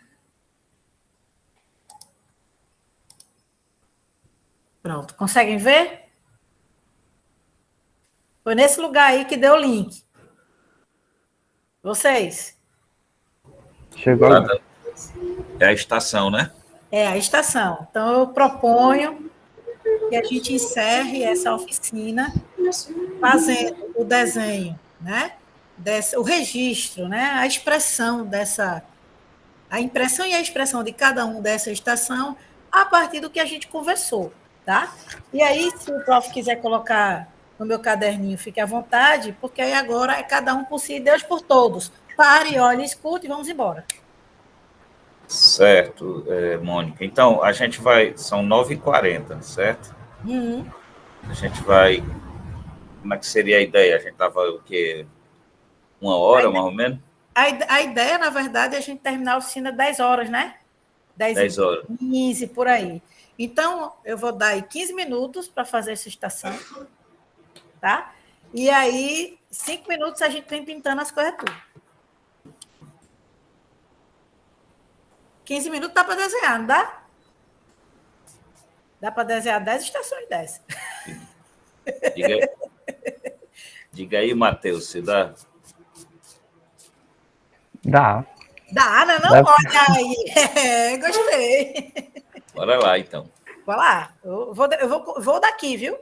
Pronto, conseguem ver? Foi nesse lugar aí que deu o link. Vocês? Chegou. É a estação, né? É a estação. Então, eu proponho que a gente encerre essa oficina fazendo o desenho, né? O registro, né? A expressão a impressão e a expressão de cada um dessa estação a partir do que a gente conversou, tá? E aí, se o prof quiser colocar no meu caderninho, fique à vontade, porque aí agora é cada um por si, Deus por todos. Pare, olhe, escute e vamos embora. Certo, Mônica. Então, a gente vai... São 9h40, certo? Uhum. A gente vai... Como é que seria a ideia? A gente tava o quê? 1 hora, mais ou menos? A ideia, na verdade, é a gente terminar a oficina 10 horas, né? 10 horas. 10h15, por aí. Então, eu vou dar aí 15 minutos para fazer essa estação, tá? E aí, 5 minutos a gente vem pintando as coisas tudo. 15 minutos dá para desenhar, não dá? Dá para desenhar 10 estações dessas. Diga, diga aí, Matheus, se dá? Dá. Dá, né? Não? Dá. Olha aí. É, gostei. Bora lá, então. Vai lá. Eu vou daqui, viu?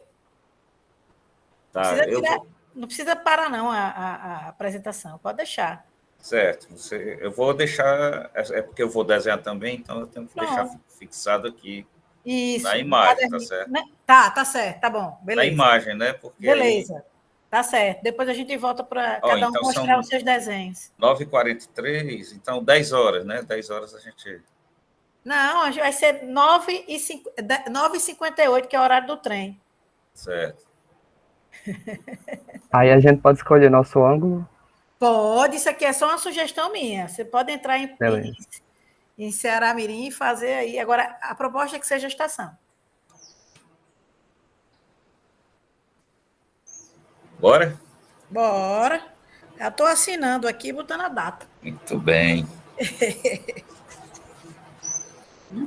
Tá, Precisa eu tirar, vou... não precisa parar, não, a apresentação. Pode deixar. Certo. Eu vou deixar... É porque eu vou desenhar também, então eu tenho que deixar Pronto. fixado aqui na Isso. imagem, tá certo? Né? Tá certo, tá bom. Na Beleza. imagem, né? Porque aí... Beleza. Tá certo. Depois a gente volta para Ó, cada um então mostrar são os seus desenhos. 9h43, então 10 horas, né? 10 horas a gente... Não, vai ser 9h58, que é o horário do trem. Certo. Aí a gente pode escolher nosso ângulo. Pode, isso aqui é só uma sugestão minha. Você pode entrar Beleza. em Ceará Mirim e fazer aí. Agora, a proposta é que seja a estação. Bora? Bora. Já estou assinando aqui e botando a data. Muito bem.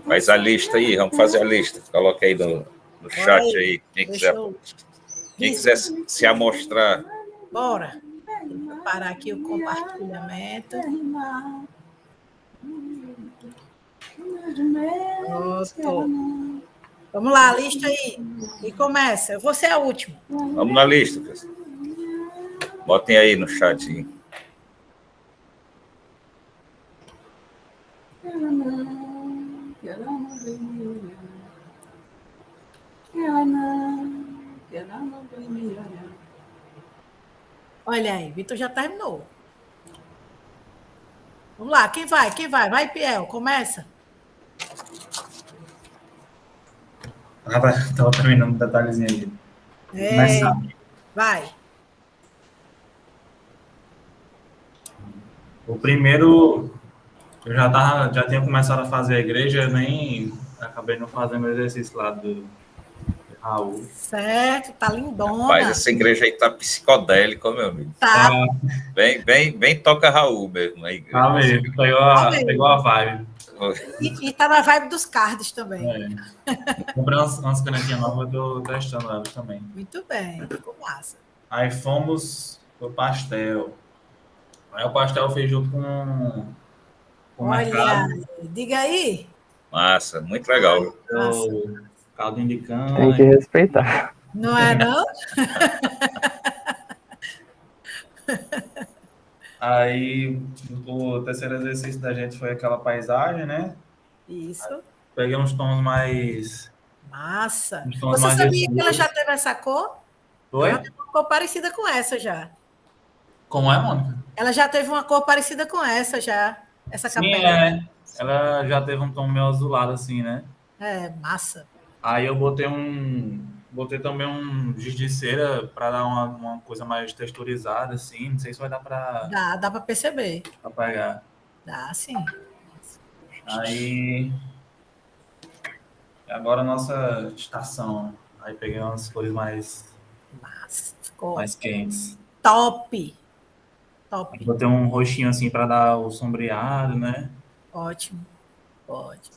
Faz a lista aí, vamos fazer a lista. Coloca aí no chat aí, Deixa eu... quem quiser se amostrar. Bora. Vou parar aqui o compartilhamento. Pronto. Vamos lá, a lista aí. E começa. Eu vou ser a última. Vamos na lista, pessoal. Botem aí no chat aí. Olha aí, Vitor já terminou. Vamos lá, quem vai? Quem vai? Vai, Piel, começa. Tava terminando um detalhezinho ali. Começar. Vai. O primeiro, eu já tinha começado a fazer a igreja, nem acabei não fazendo o exercício lá do Raul. Certo, tá lindona. Rapaz, essa igreja aí tá psicodélica, meu amigo. Tá. Bem toca Raul mesmo. Aí, Tá mesmo, pegou a vibe. E tá na vibe dos cards também. Comprei umas canetinhas novas, eu tô testando elas também. Muito bem, ficou massa. Aí fomos pro pastel. Aí o pastel fez junto com o mercado. Diga aí. Massa, muito legal. O caldinho de cana. Tem que respeitar. Não é, não? Aí o terceiro exercício da gente foi aquela paisagem, né? Isso. Peguei uns tons mais... Massa. Uns tons Você mais sabia que ela escuros. já teve essa cor? Oi? Ela teve uma cor parecida com essa já. Como é, Mônica? Ela já teve uma cor parecida com essa já. Essa Sim, capela. ela já teve um tom meio azulado assim, né? É, massa. Aí eu botei também um giz de cera para dar uma coisa mais texturizada, assim. Não sei se vai dar para Dá para perceber. pegar. Dá, sim. Aí agora a nossa estação. Aí peguei umas cores mais Massa. Ficou quentes. top. Aí botei um roxinho assim para dar o sombreado, né? Ótimo. Ótimo.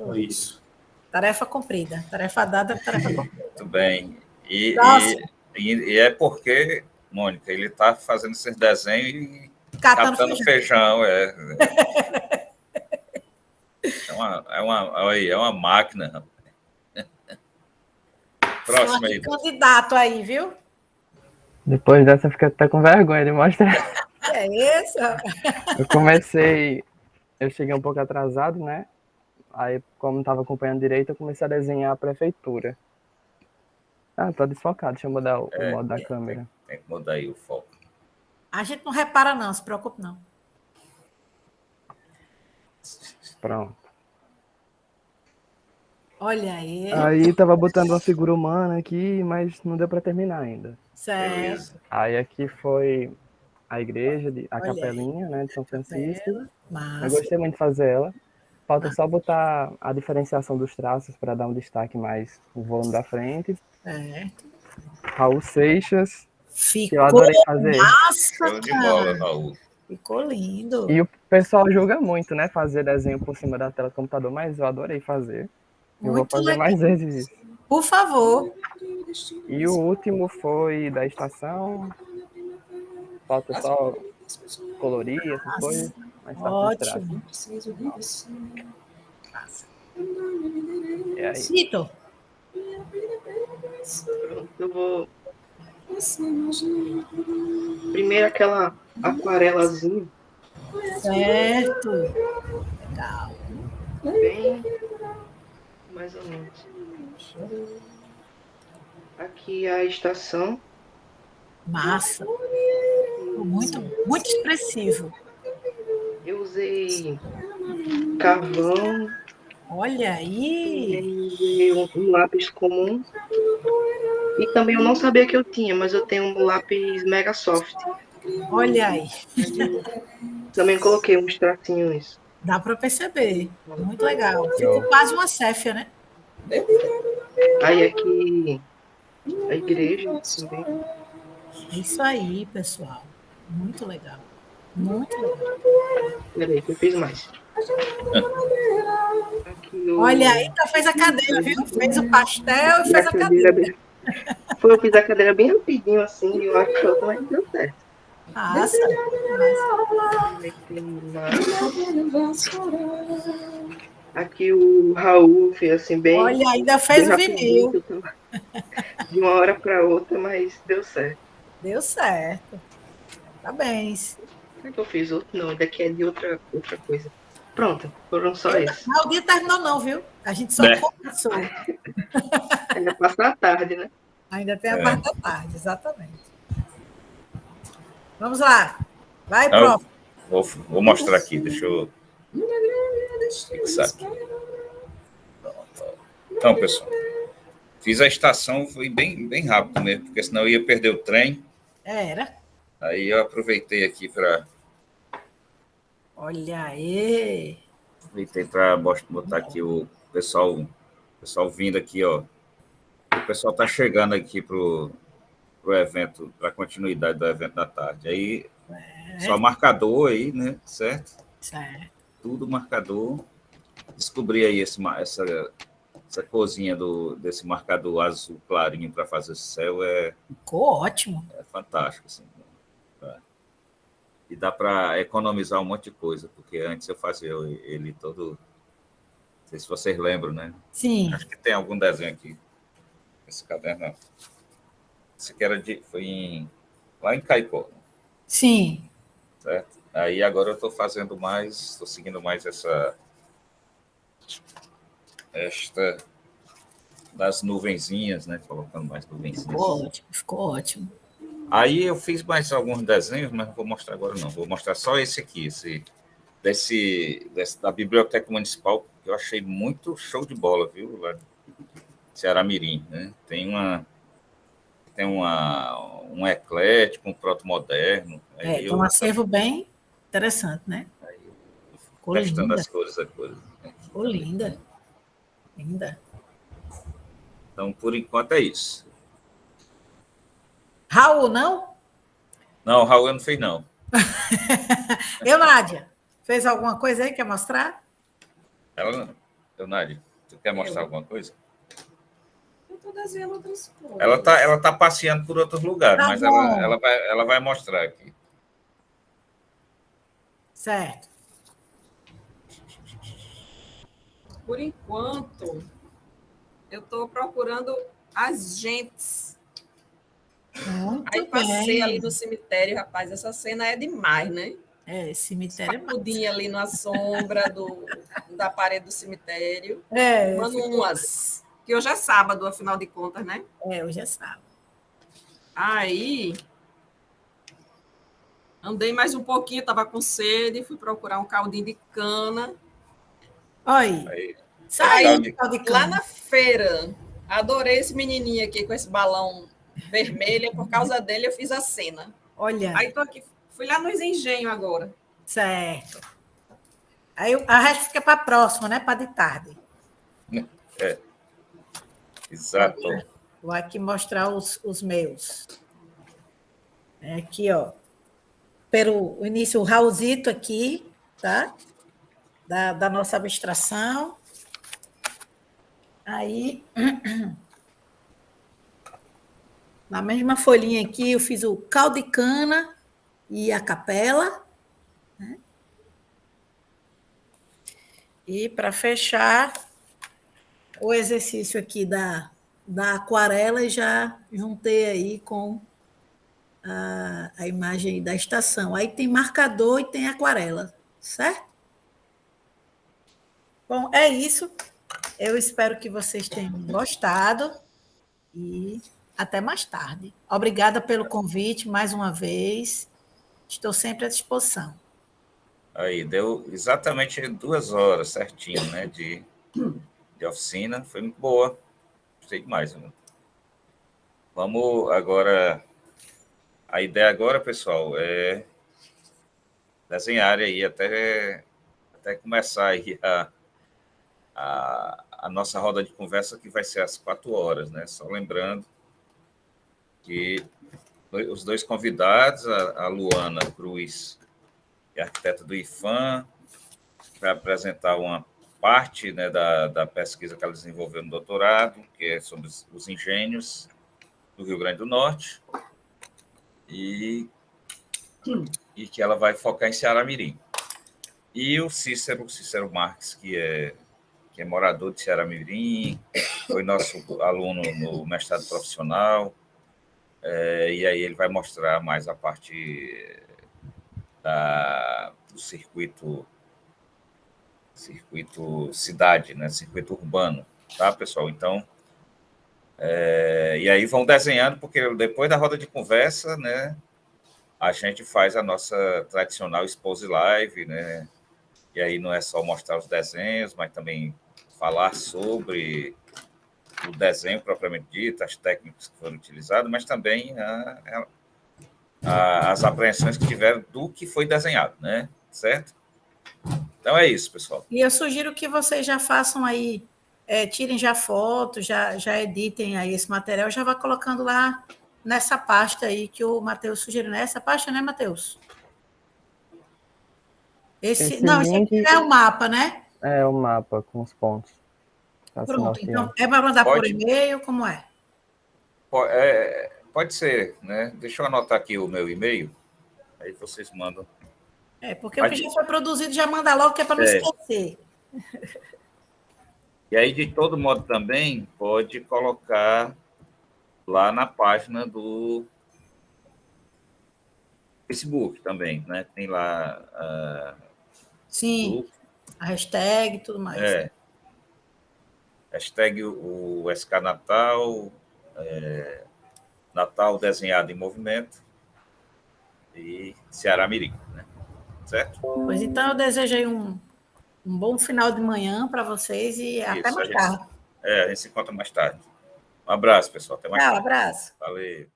Foi isso. Tarefa cumprida. Tarefa dada, tarefa cumprida. Muito bem. E é porque, Mônica, ele está fazendo esses desenhos e catando feijão. É uma máquina. Próximo aí. Candidato aí, viu? Depois dessa, fica até com vergonha de mostrar. É isso? Eu cheguei um pouco atrasado, né? Aí, como não estava acompanhando direito, eu comecei a desenhar a prefeitura. Ah, tá desfocado. Deixa eu mudar o modo da câmera. Tem que mudar aí o foco. A gente não repara, não. Se preocupe, não. Pronto. Olha aí. Aí tava botando uma figura humana aqui, mas não deu para terminar ainda. Certo. Beleza. Aí aqui foi a igreja, a Olha aí. capelinha, né, de São Francisco. Bela. Eu Massa. gostei muito de fazer ela. Falta só botar a diferenciação dos traços para dar um destaque mais o volume da frente. Certo. Raul Seixas, que eu Ficou adorei fazer. massa, Show de cara. bola, Raul. Ficou lindo. E o pessoal julga muito, né, fazer desenho por cima da tela do computador, mas eu adorei fazer. Eu vou Muito fazer legal. mais vezes isso. Por favor. E o último foi da estação. Falta só colorir essas coisas, mas tá tudo traço. Ótimo. É aí. Cito. Pronto, eu vou. Primeiro aquela aquarelazinha, Certo. Legal. bem mais ou menos. Aqui a estação. Massa. Muito, muito expressivo. Eu usei carvão Olha aí. e um lápis comum. E também eu não sabia que eu tinha, mas eu tenho um lápis Mega Soft. Olha aí. Também coloquei uns tracinhos. Dá para perceber. Muito legal. Ficou quase uma céfia, né? Aí aqui a igreja também. Isso aí, pessoal. Muito legal. Muito legal. Peraí, que eu fiz mais. Aqui Olha aí, então fez a cadeira, viu? Fez o pastel e fez a cadeira. Foi, eu fiz a cadeira bem rapidinho assim, e eu acho que eu mas deu certo. Massa. Aqui o Raul fez assim bem. Olha, ainda fez bem o vinil. rapidinho, de uma hora para outra, mas deu certo. Deu certo. Parabéns. Como é que eu fiz outro? Não, daqui é de outra coisa. Pronto, foram só esses. Mas o dia terminou não, viu? A gente só começou. Ainda passa a tarde, né? Ainda tem a parte da tarde, exatamente. Vamos lá. Vai, prof. Vou mostrar aqui, deixa eu fixar aqui. Então, pessoal, fiz a estação, foi bem rápido mesmo, porque senão eu ia perder o trem. Era. Aí eu aproveitei aqui para... Olha aí. Aproveitei para botar aqui o pessoal vindo aqui, ó. O pessoal está chegando aqui pro evento, para a continuidade do evento da tarde. Aí, só marcador aí, né? Certo? Certo. Tudo marcador. Descobri aí essa cozinha desse marcador azul clarinho para fazer esse céu. Ficou ótimo. É fantástico, assim. E dá para economizar um monte de coisa, porque antes eu fazia ele todo... Não sei se vocês lembram, né? Sim. Acho que tem algum desenho aqui. Esse caderno, não. Esse aqui foi lá em Caicó. Sim. Certo? Aí agora eu estou fazendo mais, estou seguindo mais esta das nuvenzinhas, né? Colocando mais nuvenzinhas. Ficou ótimo. Aí eu fiz mais alguns desenhos, mas não vou mostrar agora não. Vou mostrar só esse aqui, da Biblioteca Municipal, que eu achei muito show de bola, viu? Lá de Ceará Mirim, né? Tem um eclético, um proto-moderno. Tem um acervo bem interessante, né? Ficou testando as cores da coisa. Né? Ficou linda. Linda. Então, por enquanto, é isso. Raul, não? Não, Raul eu não fiz, não. Eu, Nádia, fez alguma coisa aí? Quer mostrar? Nádia, tu quer mostrar alguma coisa? Eu estou desenhando outras coisas. Ela tá passeando por outros lugares, mas ela vai mostrar aqui. Certo. Por enquanto, eu estou procurando as gentes. Aí passei ali no cemitério, rapaz, essa cena é demais, né? Cemitério é Sacudinha ali na sombra da parede do cemitério. Mano, umas. Que hoje é sábado, afinal de contas, né? Hoje é sábado. Aí, andei mais um pouquinho, estava com sede, fui procurar um caldinho de cana. Oi. Saiu de- de caldo de Lá cana. na feira, adorei esse menininho aqui com esse balão vermelho. Por causa dele, eu fiz a cena. Olha, Aí tô aqui, fui lá nos engenhos agora. certo. Aí a resto fica para a próxima, né? Para de tarde. Exato. Vou aqui mostrar os meus. Aqui, ó. Pelo início, o Raulzito aqui, tá? Da nossa abstração. Aí, na mesma folhinha aqui, eu fiz o caldo de cana e a capela. Né? E, para fechar, o exercício aqui da aquarela, já juntei aí com a imagem da estação. Aí tem marcador e tem aquarela, certo? Bom, é isso. Eu espero que vocês tenham gostado e até mais tarde. Obrigada pelo convite mais uma vez. Estou sempre à disposição. Aí, deu exatamente 2 horas certinho, né, de oficina. Foi muito boa. Gostei demais. Né? Vamos agora... A ideia agora, pessoal, é desenhar aí até começar aí a nossa roda de conversa, que vai ser às 4 horas, né? Só lembrando que os 2 convidados, a Luana Cruz, que é arquiteta do IFAM, vai apresentar uma parte, né, da pesquisa que ela desenvolveu no doutorado, que é sobre os engenhos do Rio Grande do Norte, e que ela vai focar em Ceará Mirim. E o Cícero Marques, que é morador de Ceará Mirim, foi nosso aluno no mestrado profissional, e aí ele vai mostrar mais a parte do circuito cidade, né? Circuito urbano, tá, pessoal? Então, e aí vão desenhando, porque depois da roda de conversa, né, a gente faz a nossa tradicional Expose Live, né? E aí não é só mostrar os desenhos, mas também falar sobre o desenho propriamente dito, as técnicas que foram utilizadas, mas também as apreensões que tiveram do que foi desenhado, né? Certo? Então é isso, pessoal. E eu sugiro que vocês já façam aí, tirem já fotos, já editem aí esse material, já vá colocando lá nessa pasta aí que o Matheus sugeriu. Nessa pasta, né, Matheus? Esse link aqui é o mapa, né? é o mapa com os pontos. Tá se Pronto, então norteando. é para mandar por Pode. e-mail, como é? Pode ser, né? Deixa eu anotar aqui o meu e-mail, aí vocês mandam. Porque o que já foi produzido já manda logo, que é para não esquecer. E aí, de todo modo, também pode colocar lá na página do Facebook também, né? Tem lá... Sim, a hashtag e tudo mais. Hashtag o SK Natal, Natal desenhado em movimento e Ceará Mirim, né? Certo? Pois então, eu desejo aí um bom final de manhã para vocês e até mais tarde. A gente se encontra mais tarde. Um abraço, pessoal. Até mais Tchau, tarde. abraço. Valeu.